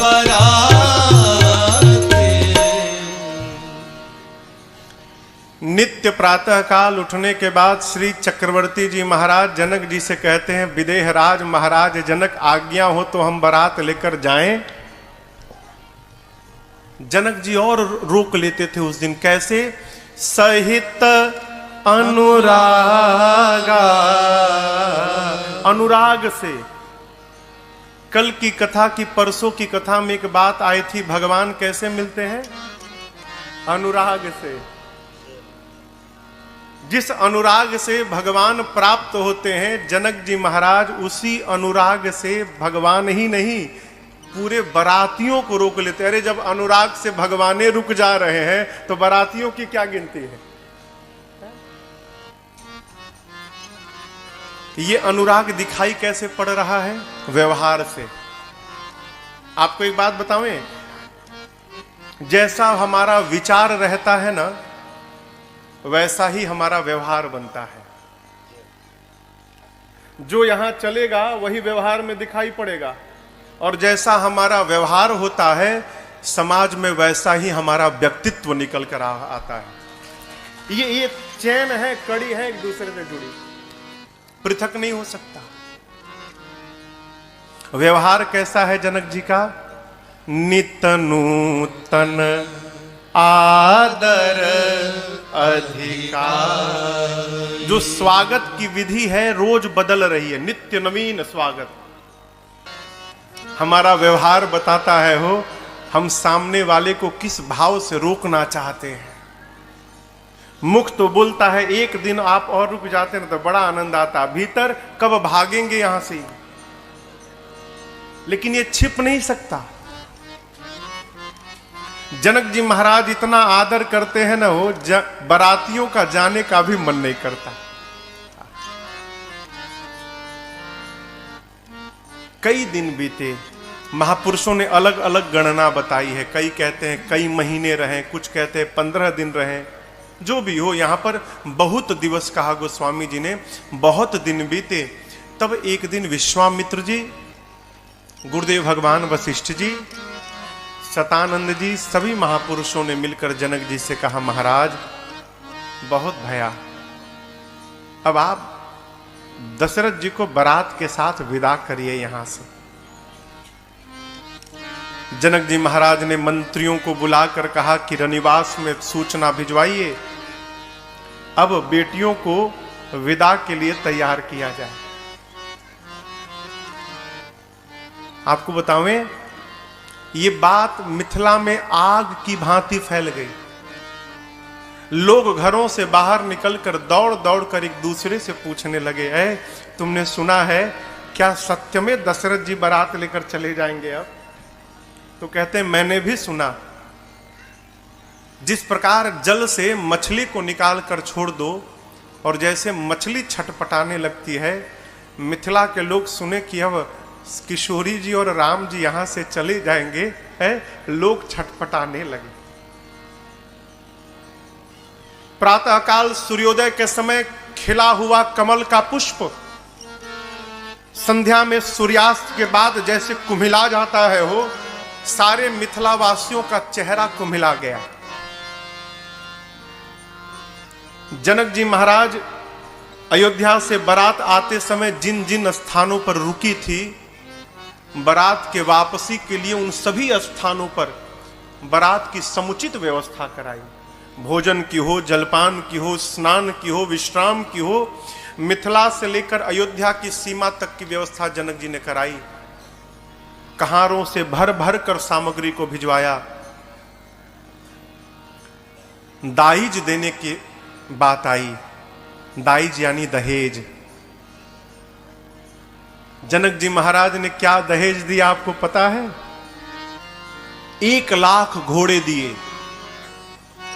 बराते।
नित्य प्रातः काल उठने के बाद श्री चक्रवर्ती जी महाराज जनक जी से कहते हैं, विदेह राज महाराज जनक आज्ञा हो तो हम बारात लेकर जाएं। जनक जी और रोक लेते थे उस दिन। कैसे? सहित अनुरागा। अनुराग से, कल की कथा की, परसों की कथा में एक बात आई थी, भगवान कैसे मिलते हैं? अनुराग से। जिस अनुराग से भगवान प्राप्त होते हैं, जनक जी महाराज उसी अनुराग से भगवान ही नहीं पूरे बरातियों को रोक लेते। अरे जब अनुराग से भगवाने रुक जा रहे हैं तो बरातियों की क्या गिनती है? ये अनुराग दिखाई कैसे पड़ रहा है? व्यवहार से। आपको एक बात बतावें, जैसा हमारा विचार रहता है ना, वैसा ही हमारा व्यवहार बनता है। जो यहां चलेगा वही व्यवहार में दिखाई पड़ेगा, और जैसा हमारा व्यवहार होता है समाज में, वैसा ही हमारा व्यक्तित्व निकल कर आता है। ये चैन है, कड़ी है, एक दूसरे से जुड़ी, पृथक नहीं हो सकता। व्यवहार कैसा है जनक जी का? नित नूतन आदर अधिकार। जो स्वागत की विधि है रोज बदल रही है, नित्य नवीन स्वागत। हमारा व्यवहार बताता है हो हम सामने वाले को किस भाव से रोकना चाहते हैं। मुख तो बोलता है एक दिन आप और रुक जाते हैं तो बड़ा आनंद आता, भीतर कब भागेंगे यहां से, लेकिन ये छिप नहीं सकता। जनक जी महाराज इतना आदर करते हैं ना, हो बरातियों का जाने का भी मन नहीं करता। कई दिन बीते, महापुरुषों ने अलग अलग गणना बताई है। कई कहते हैं कई महीने रहे, कुछ कहते हैं 15 दिन रहे। जो भी हो, यहां पर बहुत दिवस कहा गोस्वामी जी ने, बहुत दिन बीते। तब एक दिन विश्वामित्र जी, गुरुदेव भगवान वशिष्ठ जी, शतानंद जी, सभी महापुरुषों ने मिलकर जनक जी से कहा, महाराज बहुत भया, अब आप दशरथ जी को बारात के साथ विदा करिए यहां से। जनक जी महाराज ने मंत्रियों को बुलाकर कहा कि रनिवास में सूचना भिजवाइए, अब बेटियों को विदा के लिए तैयार किया जाए। आपको बतावें, ये बात मिथिला में आग की भांति फैल गई। लोग घरों से बाहर निकलकर दौड़ दौड़ कर एक दूसरे से पूछने लगे, तुमने सुना है क्या सत्य में दशरथ जी बारात लेकर चले जाएंगे अब? तो कहते हैं मैंने भी सुना। जिस प्रकार जल से मछली को निकाल कर छोड़ दो और जैसे मछली छटपटाने लगती है, मिथिला के लोग सुने कि अब किशोरी जी और राम जी यहां से चले जाएंगे, लोग छटपटाने लगे। प्रातःकाल सूर्योदय के समय खिला हुआ कमल का पुष्प संध्या में सूर्यास्त के बाद जैसे कुम्हिला जाता है, हो सारे मिथिला वासियों का चेहरा कुम्हिला गया। जनक जी महाराज अयोध्या से बारात आते समय जिन जिन स्थानों पर रुकी थी, बारात के वापसी के लिए उन सभी स्थानों पर बारात की समुचित व्यवस्था कराई। भोजन की हो, जलपान की हो, स्नान की हो, विश्राम की हो, मिथिला से लेकर अयोध्या की सीमा तक की व्यवस्था जनक जी ने कराई। कहारों से भर भर कर सामग्री को भिजवाया। दाइज देने की बात आई। दाइज यानी दहेज। जनक जी महाराज ने क्या दहेज दिया आपको पता है? 1 लाख घोड़े दिए।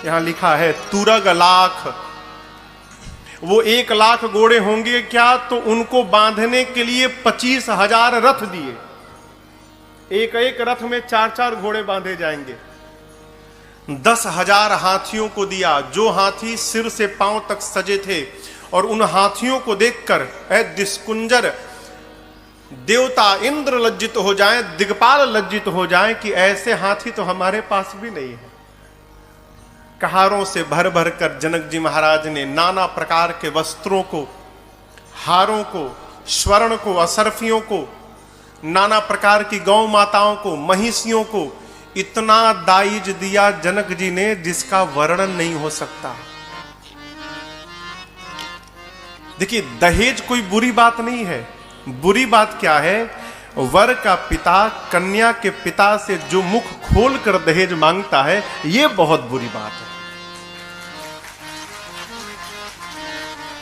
यहां लिखा है तुरग लाख। वो 1 लाख घोड़े होंगे क्या, तो उनको बांधने के लिए 25,000 रथ दिए। एक एक रथ में 4-4 घोड़े बांधे जाएंगे। 10,000 हाथियों को दिया, जो हाथी सिर से पांव तक सजे थे। और उन हाथियों को देखकर दिस्कुंजर देवता इंद्र लज्जित हो जाएं, दिग्पाल लज्जित हो जाएं कि ऐसे हाथी तो हमारे पास भी नहीं है। कहारों से भर भर कर जनक जी महाराज ने नाना प्रकार के वस्त्रों को, हारों को, स्वर्ण को, असरफियों को, नाना प्रकार की गौ माताओं को, महिषियों को इतना दाइज दिया जनक जी ने जिसका वर्णन नहीं हो सकता। देखिए, दहेज कोई बुरी बात नहीं है। बुरी बात क्या है? वर का पिता कन्या के पिता से जो मुख खोल कर दहेज मांगता है, यह बहुत बुरी बात है।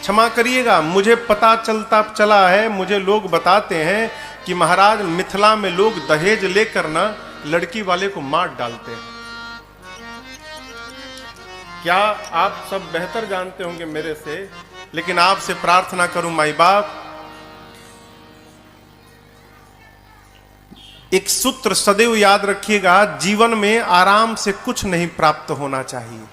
क्षमा करिएगा, मुझे पता चला है, मुझे लोग बताते हैं कि महाराज मिथिला में लोग दहेज लेकर ना लड़की वाले को मार डालते हैं। क्या आप सब बेहतर जानते होंगे मेरे से, लेकिन आपसे प्रार्थना करूं माई बाप, एक सूत्र सदैव याद रखिएगा, जीवन में आराम से कुछ नहीं प्राप्त होना चाहिए।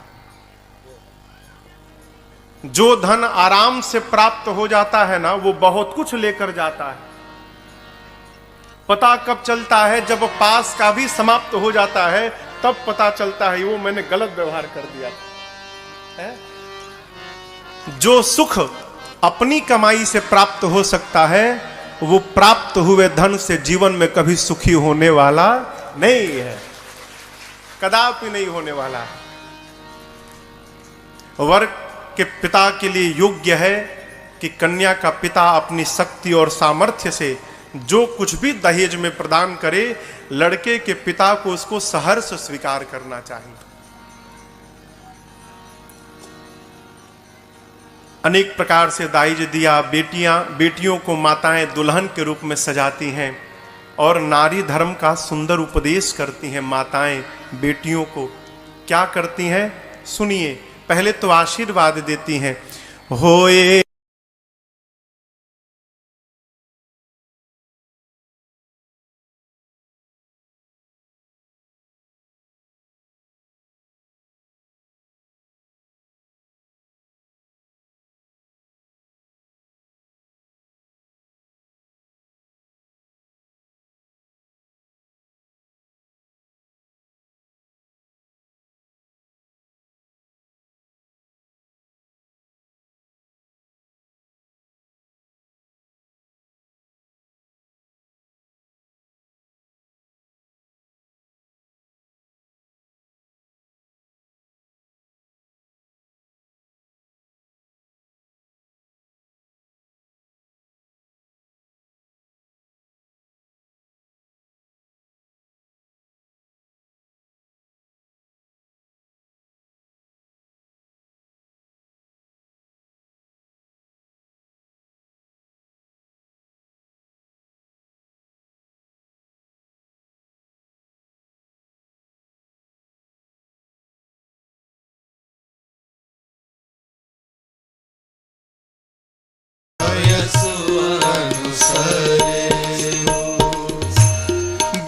जो धन आराम से प्राप्त हो जाता है ना, वो बहुत कुछ लेकर जाता है। पता कब चलता है? जब पास का भी समाप्त हो जाता है, तब पता चलता है वो मैंने गलत व्यवहार कर दिया है। जो सुख अपनी कमाई से प्राप्त हो सकता है, वो प्राप्त हुए धन से जीवन में कभी सुखी होने वाला नहीं है, कदापि नहीं होने वाला है। वर के पिता के लिए योग्य है कि कन्या का पिता अपनी शक्ति और सामर्थ्य से जो कुछ भी दहेज में प्रदान करे, लड़के के पिता को उसको सहर्ष स्वीकार करना चाहिए। अनेक प्रकार से दाइज दिया, बेटियों को माताएं दुल्हन के रूप में सजाती हैं और नारी धर्म का सुंदर उपदेश करती हैं। माताएं बेटियों को क्या करती हैं? सुनिए, पहले तो आशीर्वाद देती हैं, होए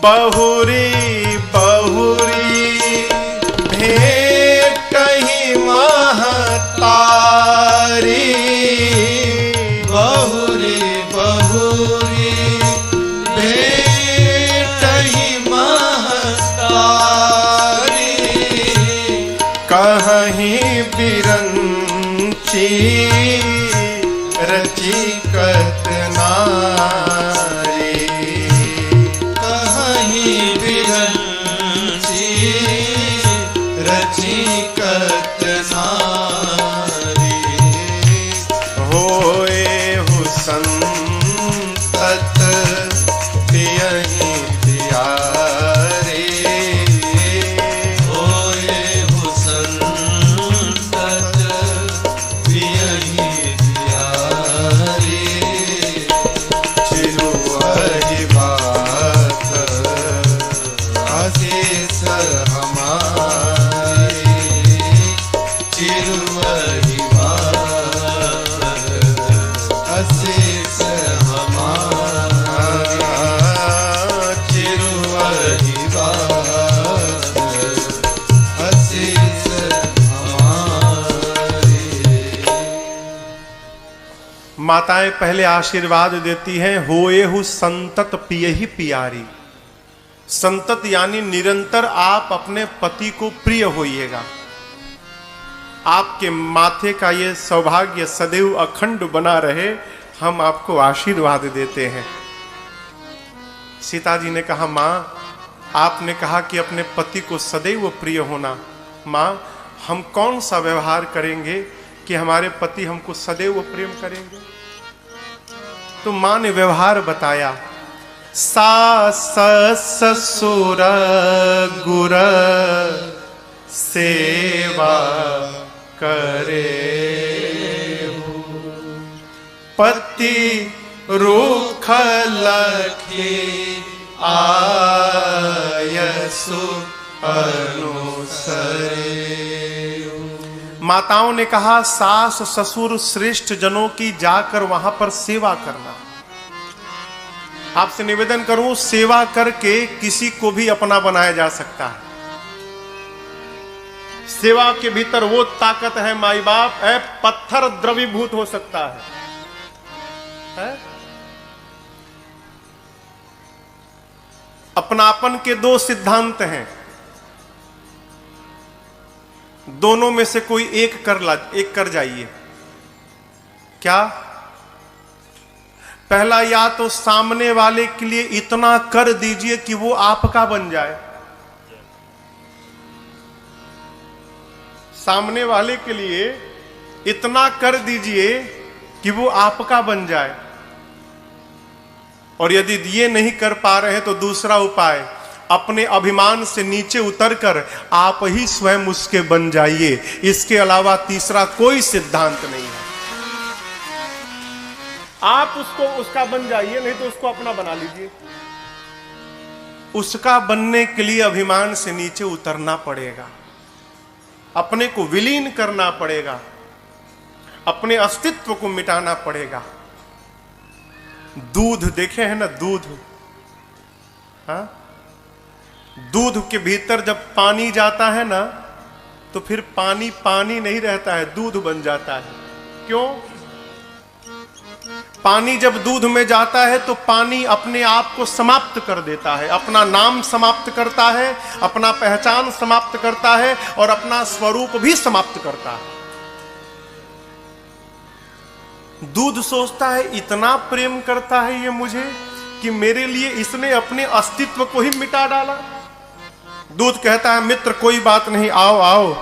बहुरी बहुरी भेंट ही महतारी,
बहुरी बहुरी भेंट ही महतारी,
कहीं बिरंची रची कतनारी,
कहीं बिरंची रची कतनारी,
होए हुसंतत पियहि प्यारे,
होए हुसंतत पियहि प्यारे,
चिरुवहि बात आशीष हमारे,
चिरुवहि बात
आशीष हमारे,
चिरुवहि बात आशीष हमारे।
माताएं पहले आशीर्वाद देती हैं, होए हु संतत पियहि प्यारी। संतत यानी निरंतर आप अपने पति को प्रिय होइएगा। आपके माथे का ये सौभाग्य सदैव अखंड बना रहे, हम आपको आशीर्वाद देते हैं। सीता जी ने कहा, माँ आपने कहा कि अपने पति को सदैव प्रिय होना, माँ हम कौन सा व्यवहार करेंगे कि हमारे पति हमको सदैव प्रेम करेंगे। तो माँ ने व्यवहार बताया, सास ससुर गुर सेवा करे, पति रूख लखे आयसु अनुसरे। माताओं ने कहा सास ससुर श्रेष्ठ जनों की जाकर वहां पर सेवा करना। आपसे निवेदन करूं, सेवा करके किसी को भी अपना बनाया जा सकता है। सेवा के भीतर वो ताकत है माई बाप, है पत्थर द्रवीभूत हो सकता है? अपनापन के दो सिद्धांत हैं, दोनों में से कोई एक कर जाइए। क्या? पहला, या तो सामने वाले के लिए इतना कर दीजिए कि वो आपका बन जाए। सामने वाले के लिए इतना कर दीजिए कि वो आपका बन जाए। और यदि ये नहीं कर पा रहे हैं तो दूसरा उपाय, अपने अभिमान से नीचे उतरकर आप ही स्वयं उसके बन जाइए। इसके अलावा तीसरा कोई सिद्धांत नहीं है। आप उसका बन जाइए, नहीं तो उसको अपना बना लीजिए। उसका बनने के लिए अभिमान से नीचे उतरना पड़ेगा, अपने को विलीन करना पड़ेगा, अपने अस्तित्व को मिटाना पड़ेगा। दूध देखे हैं ना, दूध, हाँ, दूध के भीतर जब पानी जाता है ना तो फिर पानी पानी नहीं रहता है, दूध बन जाता है। क्यों? पानी जब दूध में जाता है तो पानी अपने आप को समाप्त कर देता है, अपना नाम समाप्त करता है, अपना पहचान समाप्त करता है और अपना स्वरूप भी समाप्त करता है। दूध सोचता है इतना प्रेम करता है ये मुझे कि मेरे लिए इसने अपने अस्तित्व को ही मिटा डाला। दूध कहता है मित्र कोई बात नहीं, आओ आओ,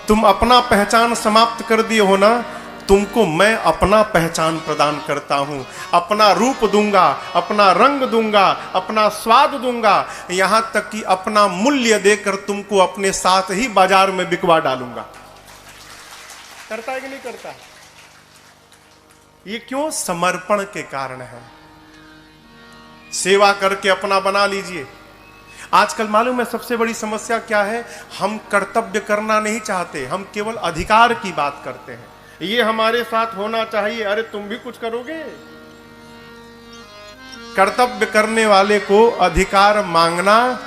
तुम अपना पहचान समाप्त कर दिए हो ना, तुमको मैं अपना पहचान प्रदान करता हूं, अपना रूप दूंगा, अपना रंग दूंगा, अपना स्वाद दूंगा, यहां तक कि अपना मूल्य देकर तुमको अपने साथ ही बाजार में बिकवा डालूंगा। करता है कि नहीं करता? ये क्यों? समर्पण के कारण है। सेवा करके अपना बना लीजिए। आजकल मालूम है सबसे बड़ी समस्या क्या है? हम कर्तव्य करना नहीं चाहते, हम केवल अधिकार की बात करते हैं। ये हमारे साथ होना चाहिए, अरे तुम भी कुछ करोगे? कर्तव्य करने वाले को अधिकार मांगना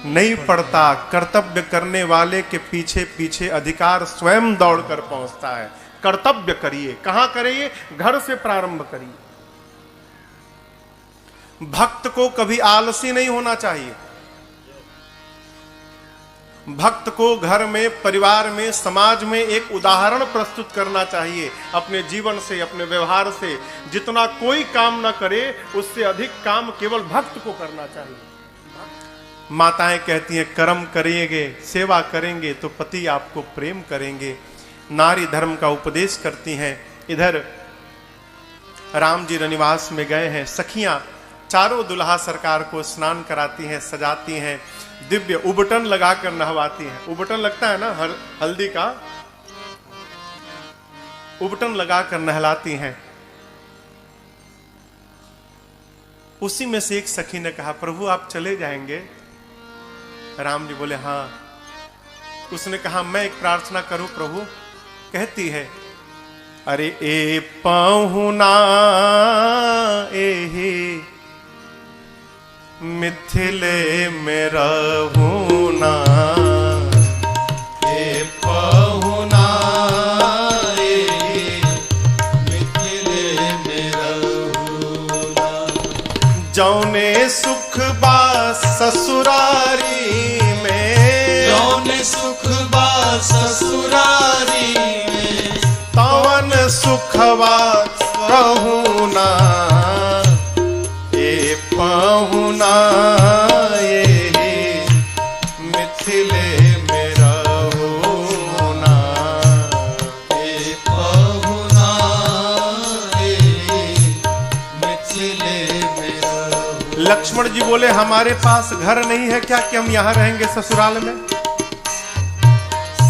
नहीं पड़ता, कर्तव्य करने वाले के पीछे पीछे अधिकार स्वयं दौड़कर पहुंचता है। कर्तव्य करिए। कहां करिए? घर से प्रारंभ करिए। भक्त को कभी आलसी नहीं होना चाहिए। भक्त को घर में, परिवार में, समाज में एक उदाहरण प्रस्तुत करना चाहिए। अपने जीवन से, अपने व्यवहार से जितना कोई काम ना करे उससे अधिक काम केवल भक्त को करना चाहिए। माताएं कहती हैं कर्म करेंगे, सेवा करेंगे तो पति आपको प्रेम करेंगे। नारी धर्म का उपदेश करती हैं। इधर राम जी रनिवास में गए हैं, सखियां चारों दुल्हा सरकार को स्नान कराती हैं, सजाती हैं, दिव्य उबटन लगाकर नहवाती हैं। उबटन लगता है ना हल्दी का, उबटन लगाकर नहलाती हैं। उसी में से एक सखी ने कहा प्रभु आप चले जाएंगे? राम जी बोले हाँ। उसने कहा मैं एक प्रार्थना करूं प्रभु? कहती है अरे ए पाहुना एहे मिथिले में रहूना,
ए पाहुना एहे मिथिले में रहूना,
जौने सुख बा ससुरारी में,
जौने सुख बा ससुरारी में,
तवन सुखवा कहूना, ए पाहुना ये मिथिले में रहूना,
ए मिथिले में रहूं।
लक्ष्मण जी बोले हमारे पास घर नहीं है क्या कि हम यहाँ रहेंगे ससुराल में?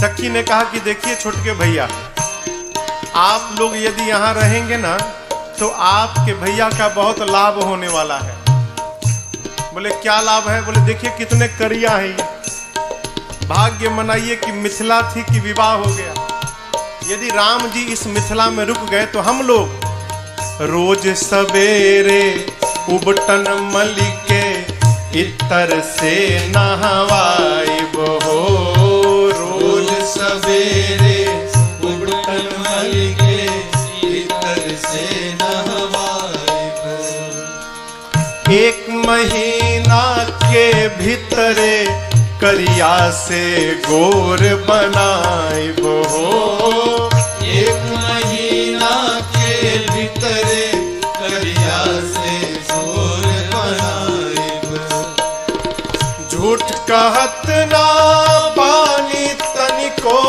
सखी ने कहा कि देखिए छोटके भैया, आप लोग यदि यहाँ रहेंगे ना तो आपके भैया का बहुत लाभ होने वाला है। बोले क्या लाभ है? बोले देखिए कितने करिया हैं ये, भाग्य मनाइए कि मिथिला थी कि विवाह हो गया। यदि राम जी इस मिथिला में रुक गए तो हम लोग रोज सवेरे उबटन मलिके इतर से नहवाइब हो।
रोज सवेरे उबटन मलिके इतर से नहवाइब।
एक महीना के भीतरे करिया से गोर बनाइब हो।
एक महीना के भीतरे करिया से गोर बनाइब।
झूठ कहत ना बानी तनिको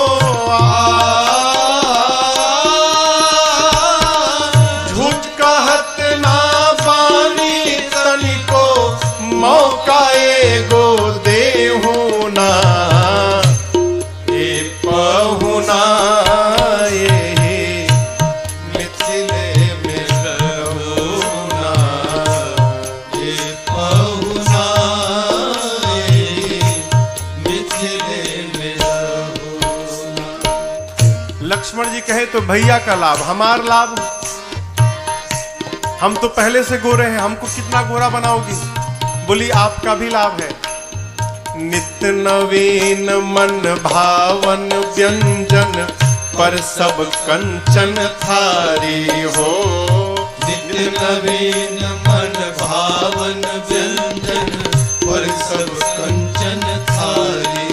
झूठ कहत ना बानी तनिको मौका एगो देहू ना ए पहुना ए
मिथिले में रहूं ना, ये पहुना मिथिले में रहूं ना।
लक्ष्मण जी कहे तो भैया का लाभ, हमार लाभ, हम तो पहले से गोरे हैं, हमको कितना गोरा बनाओगी? बोली आपका भी लाभ है। नित्य नवीन मन भावन व्यंजन पर सब कंचन थारी हो।
नित्य नवीन मन भावन व्यंजन पर सब कंचन थारी।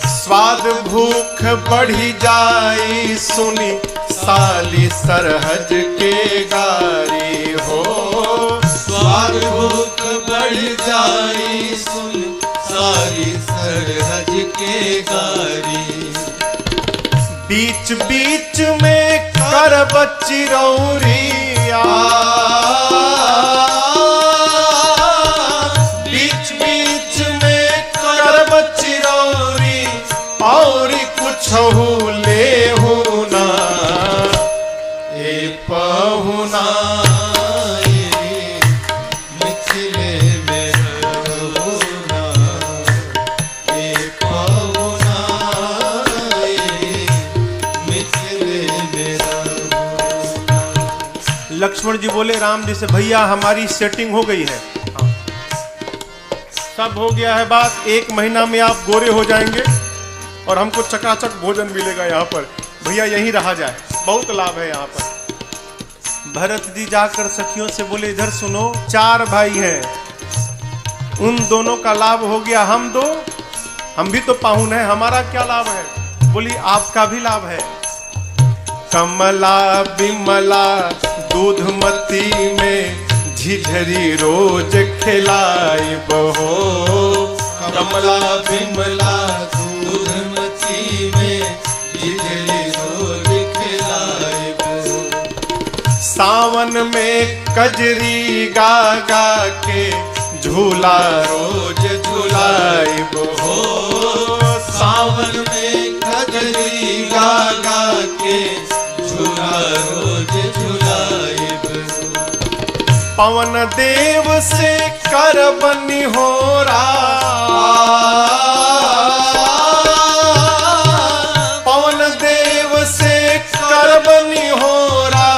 स्वाद भूख बढ़ी जाई सुनी साली सरहज के गारी हो।
स्वाद भूख बढ़ जाई सुन सारी सरहज के गारी।
बीच बीच में करब चिरौरिया, बीच बीच में करब चिरौरी और कुछ ले ना ए पहुना
मिथिले में रहूं ना, ये पहुना मिथिले में रहूं ना।
लक्ष्मण जी बोले राम जी से भैया हमारी सेटिंग हो गई है, सब हो गया है बात, 1 महीना में आप गोरे हो जाएंगे और हमको चकाचक भोजन मिलेगा यहाँ पर, भैया यहीं रहा जाए, बहुत लाभ है यहाँ पर। भरत जी जाकर सखियों से बोले इधर सुनो, 4 भाई हैं, उन दोनों का लाभ हो गया, हम दो, हम भी तो पाहुन हैं, हमारा क्या लाभ है? बोली आपका भी लाभ है। कमला बिमला दूधमती में झिझरी रोज खिलाइब हो।
कमला बिमला दूधमती में झिझरी रोज खिलाइब।
सावन में कजरी गा गा के झूला रोज झुलाइब हो।
सावन में कजरी गा गा के झूला रोज झुलाइब।
पवन देव से करबनि होरा, पवन देव से करबनि होरा,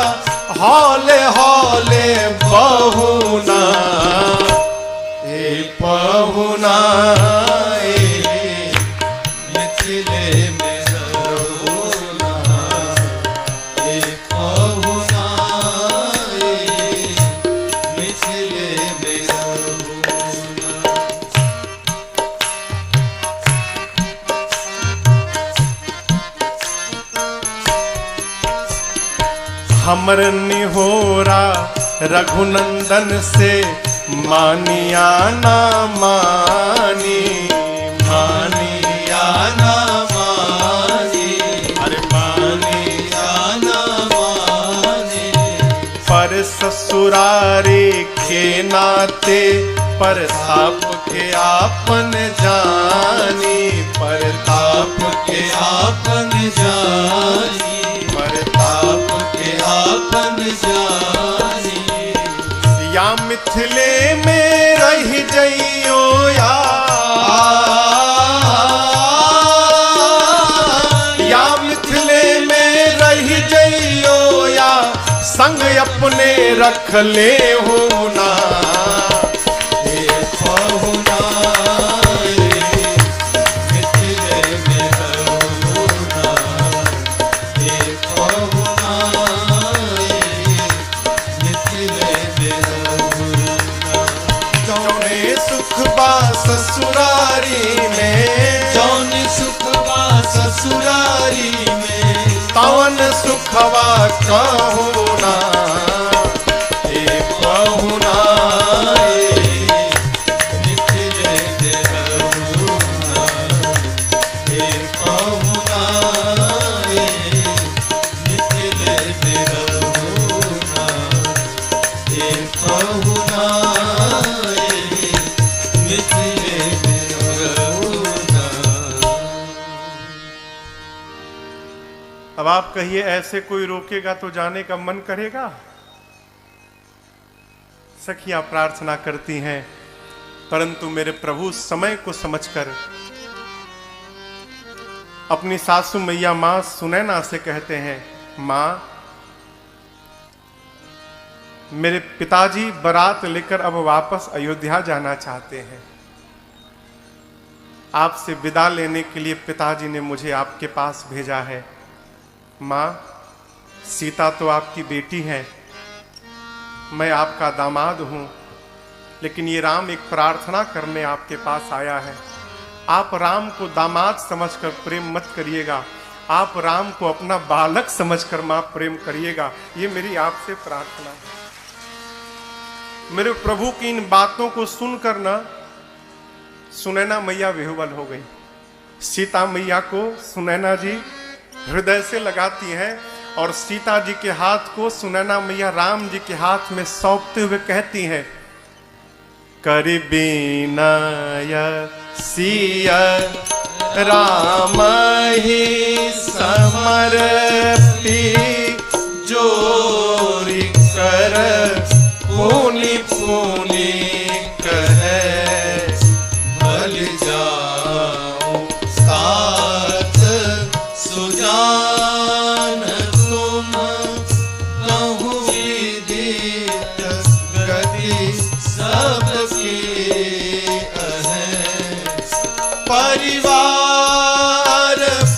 हौले हौले बहुना ए पहुना
मिथिले में रहूं ना, ये पहुना मिथिले में रहूं ना।
हमर निहोरा रघुनंदन से मानिया ना मानी,
मानिया ना मानी,
अरे मानी
मानिया ना मानी।
पर ससुर
ससुरारी के नाते प्रताप के आपन जानी, प्रताप
के आपन जानी, प्रताप के आपन जानी।
या मिथिले में रह जइयो या मिथिले में रह जइयो या संग अपने रख ले हो ना। ससुरारी में
जौन सुखवा ससुरारी में,
तवन सुखवा कहू ना। कहूना
मिथिले में रहुना, कहूना मिथिले में रहुना, कहूना मिथिले में रहुना।
अब आप कहिए ऐसे कोई रोकेगा तो जाने का मन करेगा? सखियां प्रार्थना करती हैं, परंतु मेरे प्रभु समय को समझकर अपनी सासू मैया मां सुनैना से कहते हैं, मां मेरे पिताजी बारात लेकर अब वापस अयोध्या जाना चाहते हैं। आपसे विदा लेने के लिए पिताजी ने मुझे आपके पास भेजा है। मां, सीता तो आपकी बेटी है, मैं आपका दामाद हूं, लेकिन ये राम एक प्रार्थना करने आपके पास आया है। आप राम को दामाद समझकर प्रेम मत करिएगा, आप राम को अपना बालक समझकर मां प्रेम करिएगा। ये मेरी आपसे प्रार्थना है। मेरे प्रभु की इन बातों को सुनकर ना सुनैना मैया विह्वल हो गई। सीता मैया को सुनैना जी हृदय से लगाती हैं और सीता जी के हाथ को सुनैना मैया राम जी के हाथ में सौंपते हुए कहती हैं, कर बिनय सिया राम ही समर्पी, जोरि कर पुनि पुनि कहे,
भल जाऊं साथ सुजान तुम, कहूँ विदित गति सबकी अहें।
परिवार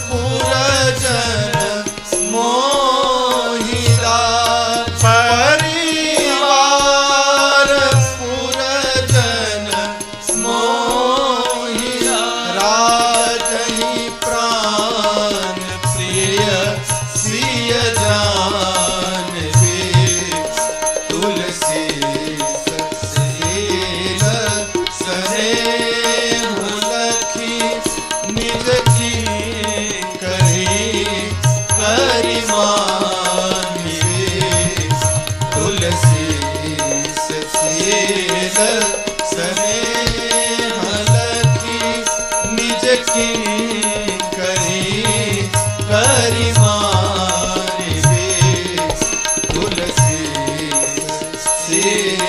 पुरजन मोहिरा, परिवार पुरजन मोहिरा, राजहि प्राण प्रिय सिय जानबे,
तुलसी ससील स्नेह लखी, निज की करी करिमानिबे, तुलसी ससील स्नेह लखी, निज की करी करिमानिबे, तुलसी ससील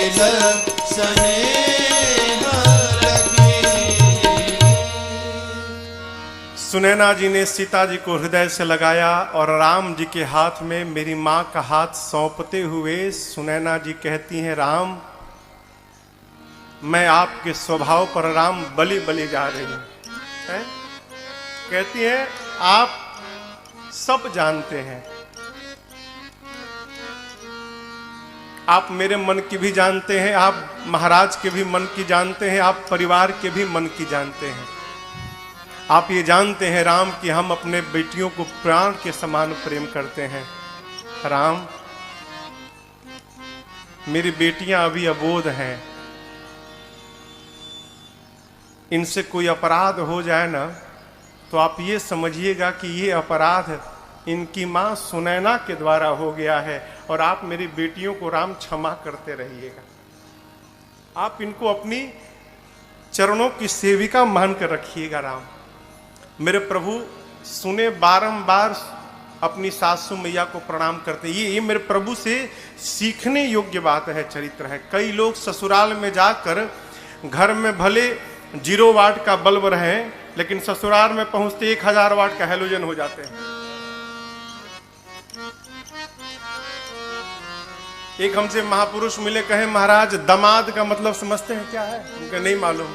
स्नेह लखी।
सुनैना जी ने सीता जी को हृदय से लगाया और राम जी के हाथ में मेरी मां का हाथ सौंपते हुए सुनैना जी कहती हैं, राम मैं आपके स्वभाव पर राम बलि बलि जा रही हूं। हैं? कहती हैं, आप सब जानते हैं, आप मेरे मन की भी जानते हैं, आप महाराज के भी मन की जानते हैं, आप परिवार के भी मन की जानते हैं। आप ये जानते हैं राम कि हम अपने बेटियों को प्राण के समान प्रेम करते हैं। राम, मेरी बेटियां अभी अबोध हैं, इनसे कोई अपराध हो जाए ना तो आप ये समझिएगा कि ये अपराध इनकी मां सुनैना के द्वारा हो गया है। और आप मेरी बेटियों को राम क्षमा करते रहिएगा। आप इनको अपनी चरणों की सेविका मानकर रखिएगा राम। मेरे प्रभु सुने बारंबार अपनी सासू मैया को प्रणाम करते। ये मेरे प्रभु से सीखने योग्य बात है, चरित्र है। कई लोग ससुराल में जाकर घर में भले 0 वाट का बल्ब रहे, लेकिन ससुराल में पहुंचते 1000 वाट का हैलोजन हो जाते हैं। एक हमसे महापुरुष मिले, कहे महाराज दामाद का मतलब समझते हैं क्या है? उनका नहीं मालूम।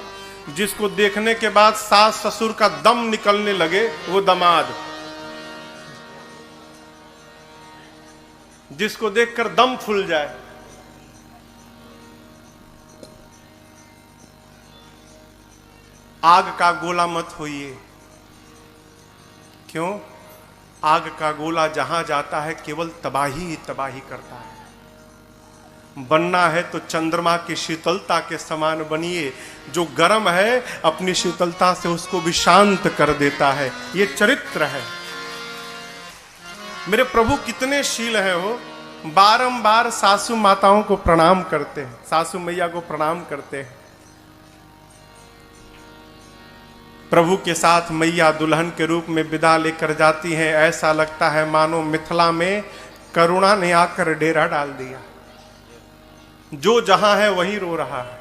जिसको देखने के बाद सास ससुर का दम निकलने लगे वो दामाद, जिसको देखकर दम फूल जाए। आग का गोला मत होइए। क्यों? आग का गोला जहां जाता है केवल तबाही ही तबाही करता है। बनना है तो चंद्रमा की शीतलता के समान बनिए। जो गर्म है अपनी शीतलता से उसको भी शांत कर देता है। ये चरित्र है। मेरे प्रभु कितने शील हैं, वो बारंबार सासू माताओं को प्रणाम करते हैं, सासू मैया को प्रणाम करते हैं। प्रभु के साथ मैया दुल्हन के रूप में विदा लेकर जाती हैं। ऐसा लगता है मानो मिथिला में करुणा ने आकर डेरा डाल दिया। जो जहां है वहीं रो रहा है।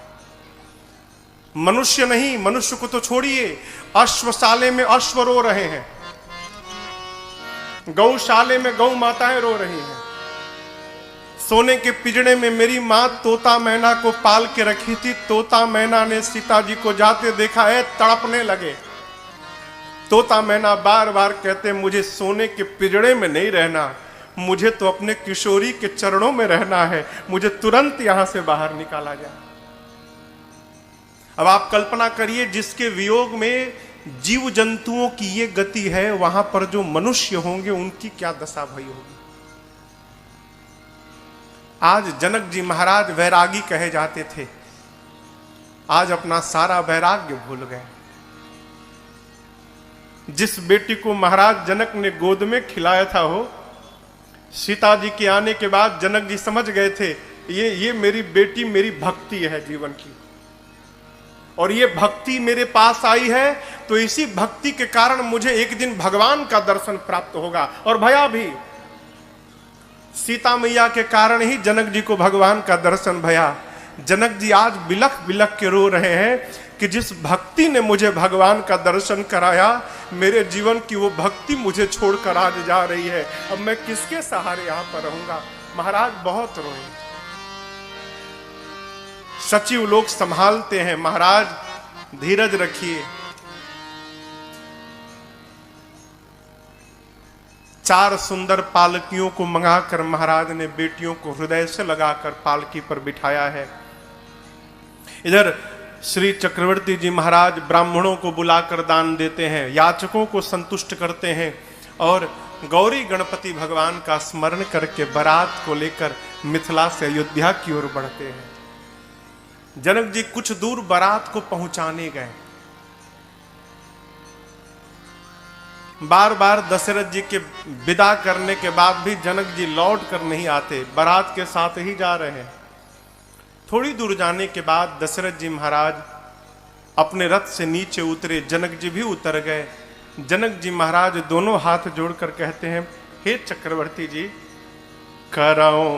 मनुष्य नहीं, मनुष्य को तो छोड़िए, अश्वशाले में अश्व रो रहे हैं, गौशाले में गौ माताएं रो रही हैं। सोने के पिंजड़े में मेरी मां तोता मैना को पाल के रखी थी। तोता मैना ने सीता जी को जाते देखा है, तड़पने लगे। तोता मैना बार बार कहते मुझे सोने के पिंजड़े में नहीं रहना, मुझे तो अपने किशोरी के चरणों में रहना है, मुझे तुरंत यहां से बाहर निकाला जाए। अब आप कल्पना करिए, जिसके वियोग में जीव जंतुओं की ये गति है, वहां पर जो मनुष्य होंगे उनकी क्या दशा भई होगी। आज जनक जी महाराज वैरागी कहे जाते थे, आज अपना सारा वैराग्य भूल गए। जिस बेटी को महाराज जनक ने गोद में खिलाया था, हो सीता जी के आने के बाद जनक जी समझ गए थे ये मेरी बेटी मेरी भक्ति है जीवन की, और ये भक्ति मेरे पास आई है तो इसी भक्ति के कारण मुझे एक दिन भगवान का दर्शन प्राप्त होगा। और भया भी, सीता मैया के कारण ही जनक जी को भगवान का दर्शन भया। जनक जी आज बिलख बिलख के रो रहे हैं कि जिस भक्ति ने मुझे भगवान का दर्शन कराया, मेरे जीवन की वो भक्ति मुझे छोड़कर आज जा रही है। अब मैं किसके सहारे यहां पर रहूंगा। महाराज बहुत रोए। सचिव लोग संभालते हैं, महाराज धीरज रखिए। 4 सुंदर पालकियों को मंगाकर महाराज ने बेटियों को हृदय से लगाकर पालकी पर बिठाया है। इधर श्री चक्रवर्ती जी महाराज ब्राह्मणों को बुलाकर दान देते हैं, याचकों को संतुष्ट करते हैं और गौरी गणपति भगवान का स्मरण करके बारात को लेकर मिथिला से अयोध्या की ओर बढ़ते हैं। जनक जी कुछ दूर बारात को पहुंचाने गए। बार बार दशरथ जी के विदा करने के बाद भी जनक जी लौट कर नहीं आते, बारात के साथ ही जा रहे हैं। थोड़ी दूर जाने के बाद दशरथ जी महाराज अपने रथ से नीचे उतरे, जनक जी भी उतर गए। जनक जी महाराज दोनों हाथ जोड़कर कहते हैं, हे चक्रवर्ती जी, कराओ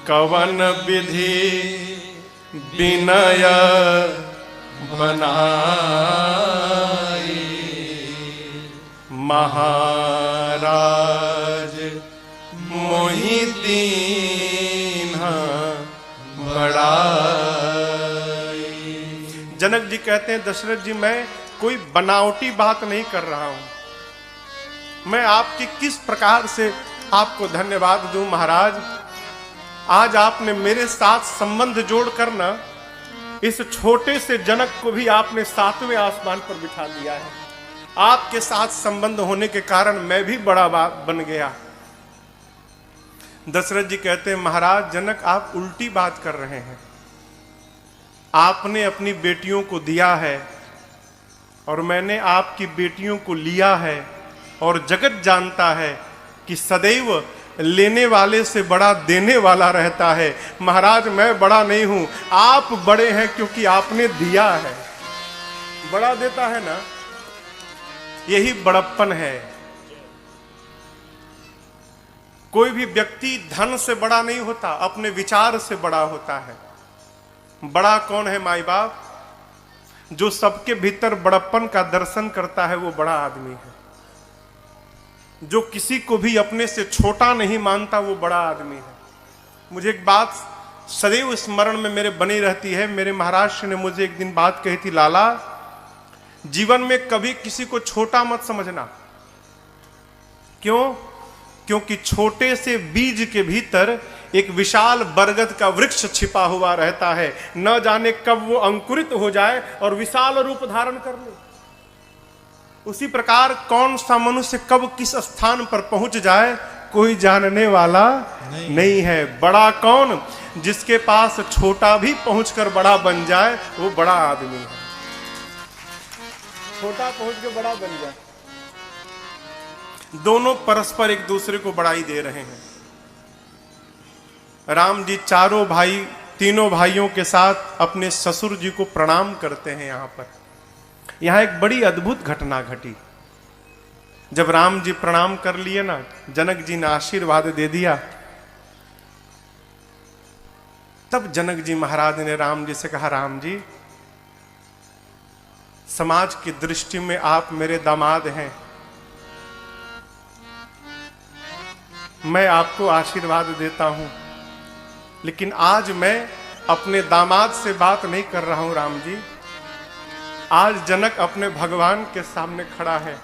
कवन विधि विनय बनाई, महाराज मोहि दीन्हा बढ़ाई। जनक जी कहते हैं, दशरथ जी मैं कोई बनावटी बात नहीं कर रहा हूं, मैं आपकी किस प्रकार से आपको धन्यवाद दूं महाराज। आज आपने मेरे साथ संबंध जोड़कर ना इस छोटे से जनक को भी आपने 7वें आसमान पर बिठा दिया है। आपके साथ संबंध होने के कारण मैं भी बड़ा बन गया। दशरथ जी कहते हैं, महाराज जनक आप उल्टी बात कर रहे हैं। आपने अपनी बेटियों को दिया है और मैंने आपकी बेटियों को लिया है, और जगत जानता है कि सदैव लेने वाले से बड़ा देने वाला रहता है। महाराज मैं बड़ा नहीं हूं, आप बड़े हैं क्योंकि आपने दिया है। बड़ा देता है ना, यही बड़प्पन है। कोई भी व्यक्ति धन से बड़ा नहीं होता, अपने विचार से बड़ा होता है। बड़ा कौन है माई बाप? जो सबके भीतर बड़प्पन का दर्शन करता है वो बड़ा आदमी है। जो किसी को भी अपने से छोटा नहीं मानता वो बड़ा आदमी है। मुझे एक बात सदैव स्मरण में मेरे बनी रहती है। मेरे महाराज ने मुझे एक दिन बात कही थी, लाला जीवन में कभी किसी को छोटा मत समझना। क्यों? क्योंकि छोटे से बीज के भीतर एक विशाल बरगद का वृक्ष छिपा हुआ रहता है। न जाने कब वो अंकुरित हो जाए और विशाल रूप धारण कर ले। उसी प्रकार कौन सा मनुष्य कब किस स्थान पर पहुंच जाए कोई जानने वाला नहीं है। बड़ा कौन? जिसके पास छोटा भी पहुंचकर बड़ा बन जाए वो बड़ा आदमी है। छोटा पहुंच के बड़ा बन जाए। दोनों परस्पर एक दूसरे को बड़ाई दे रहे हैं। राम जी चारों भाई, तीनों भाइयों के साथ अपने ससुर जी को प्रणाम करते हैं। यहां पर यहां एक बड़ी अद्भुत घटना घटी। जब राम जी प्रणाम कर लिए ना, जनक जी ने आशीर्वाद दे दिया। तब जनक जी महाराज ने राम जी से कहा, राम जी समाज की दृष्टि में आप मेरे दामाद हैं, मैं आपको आशीर्वाद देता हूं, लेकिन आज मैं अपने दामाद से बात नहीं कर रहा हूं। राम जी आज जनक अपने भगवान के सामने खड़ा है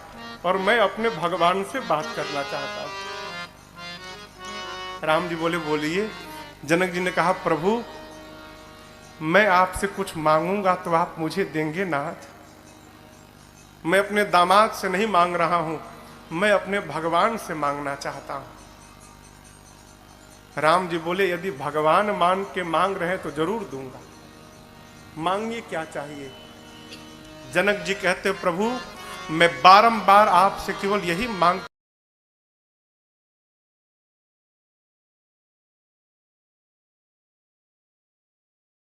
और मैं अपने भगवान से बात करना चाहता हूं। राम जी बोले, बोलिए। जनक जी ने कहा, प्रभु मैं आपसे कुछ मांगूंगा तो आप मुझे देंगे नाथ? मैं अपने दामाद से नहीं मांग रहा हूं, मैं अपने भगवान से मांगना चाहता हूं। राम जी बोले, यदि भगवान मान के मांग रहे तो जरूर दूंगा, मांगिए क्या चाहिए। जनक जी कहते, प्रभु मैं बारंबार आपसे केवल यही मांग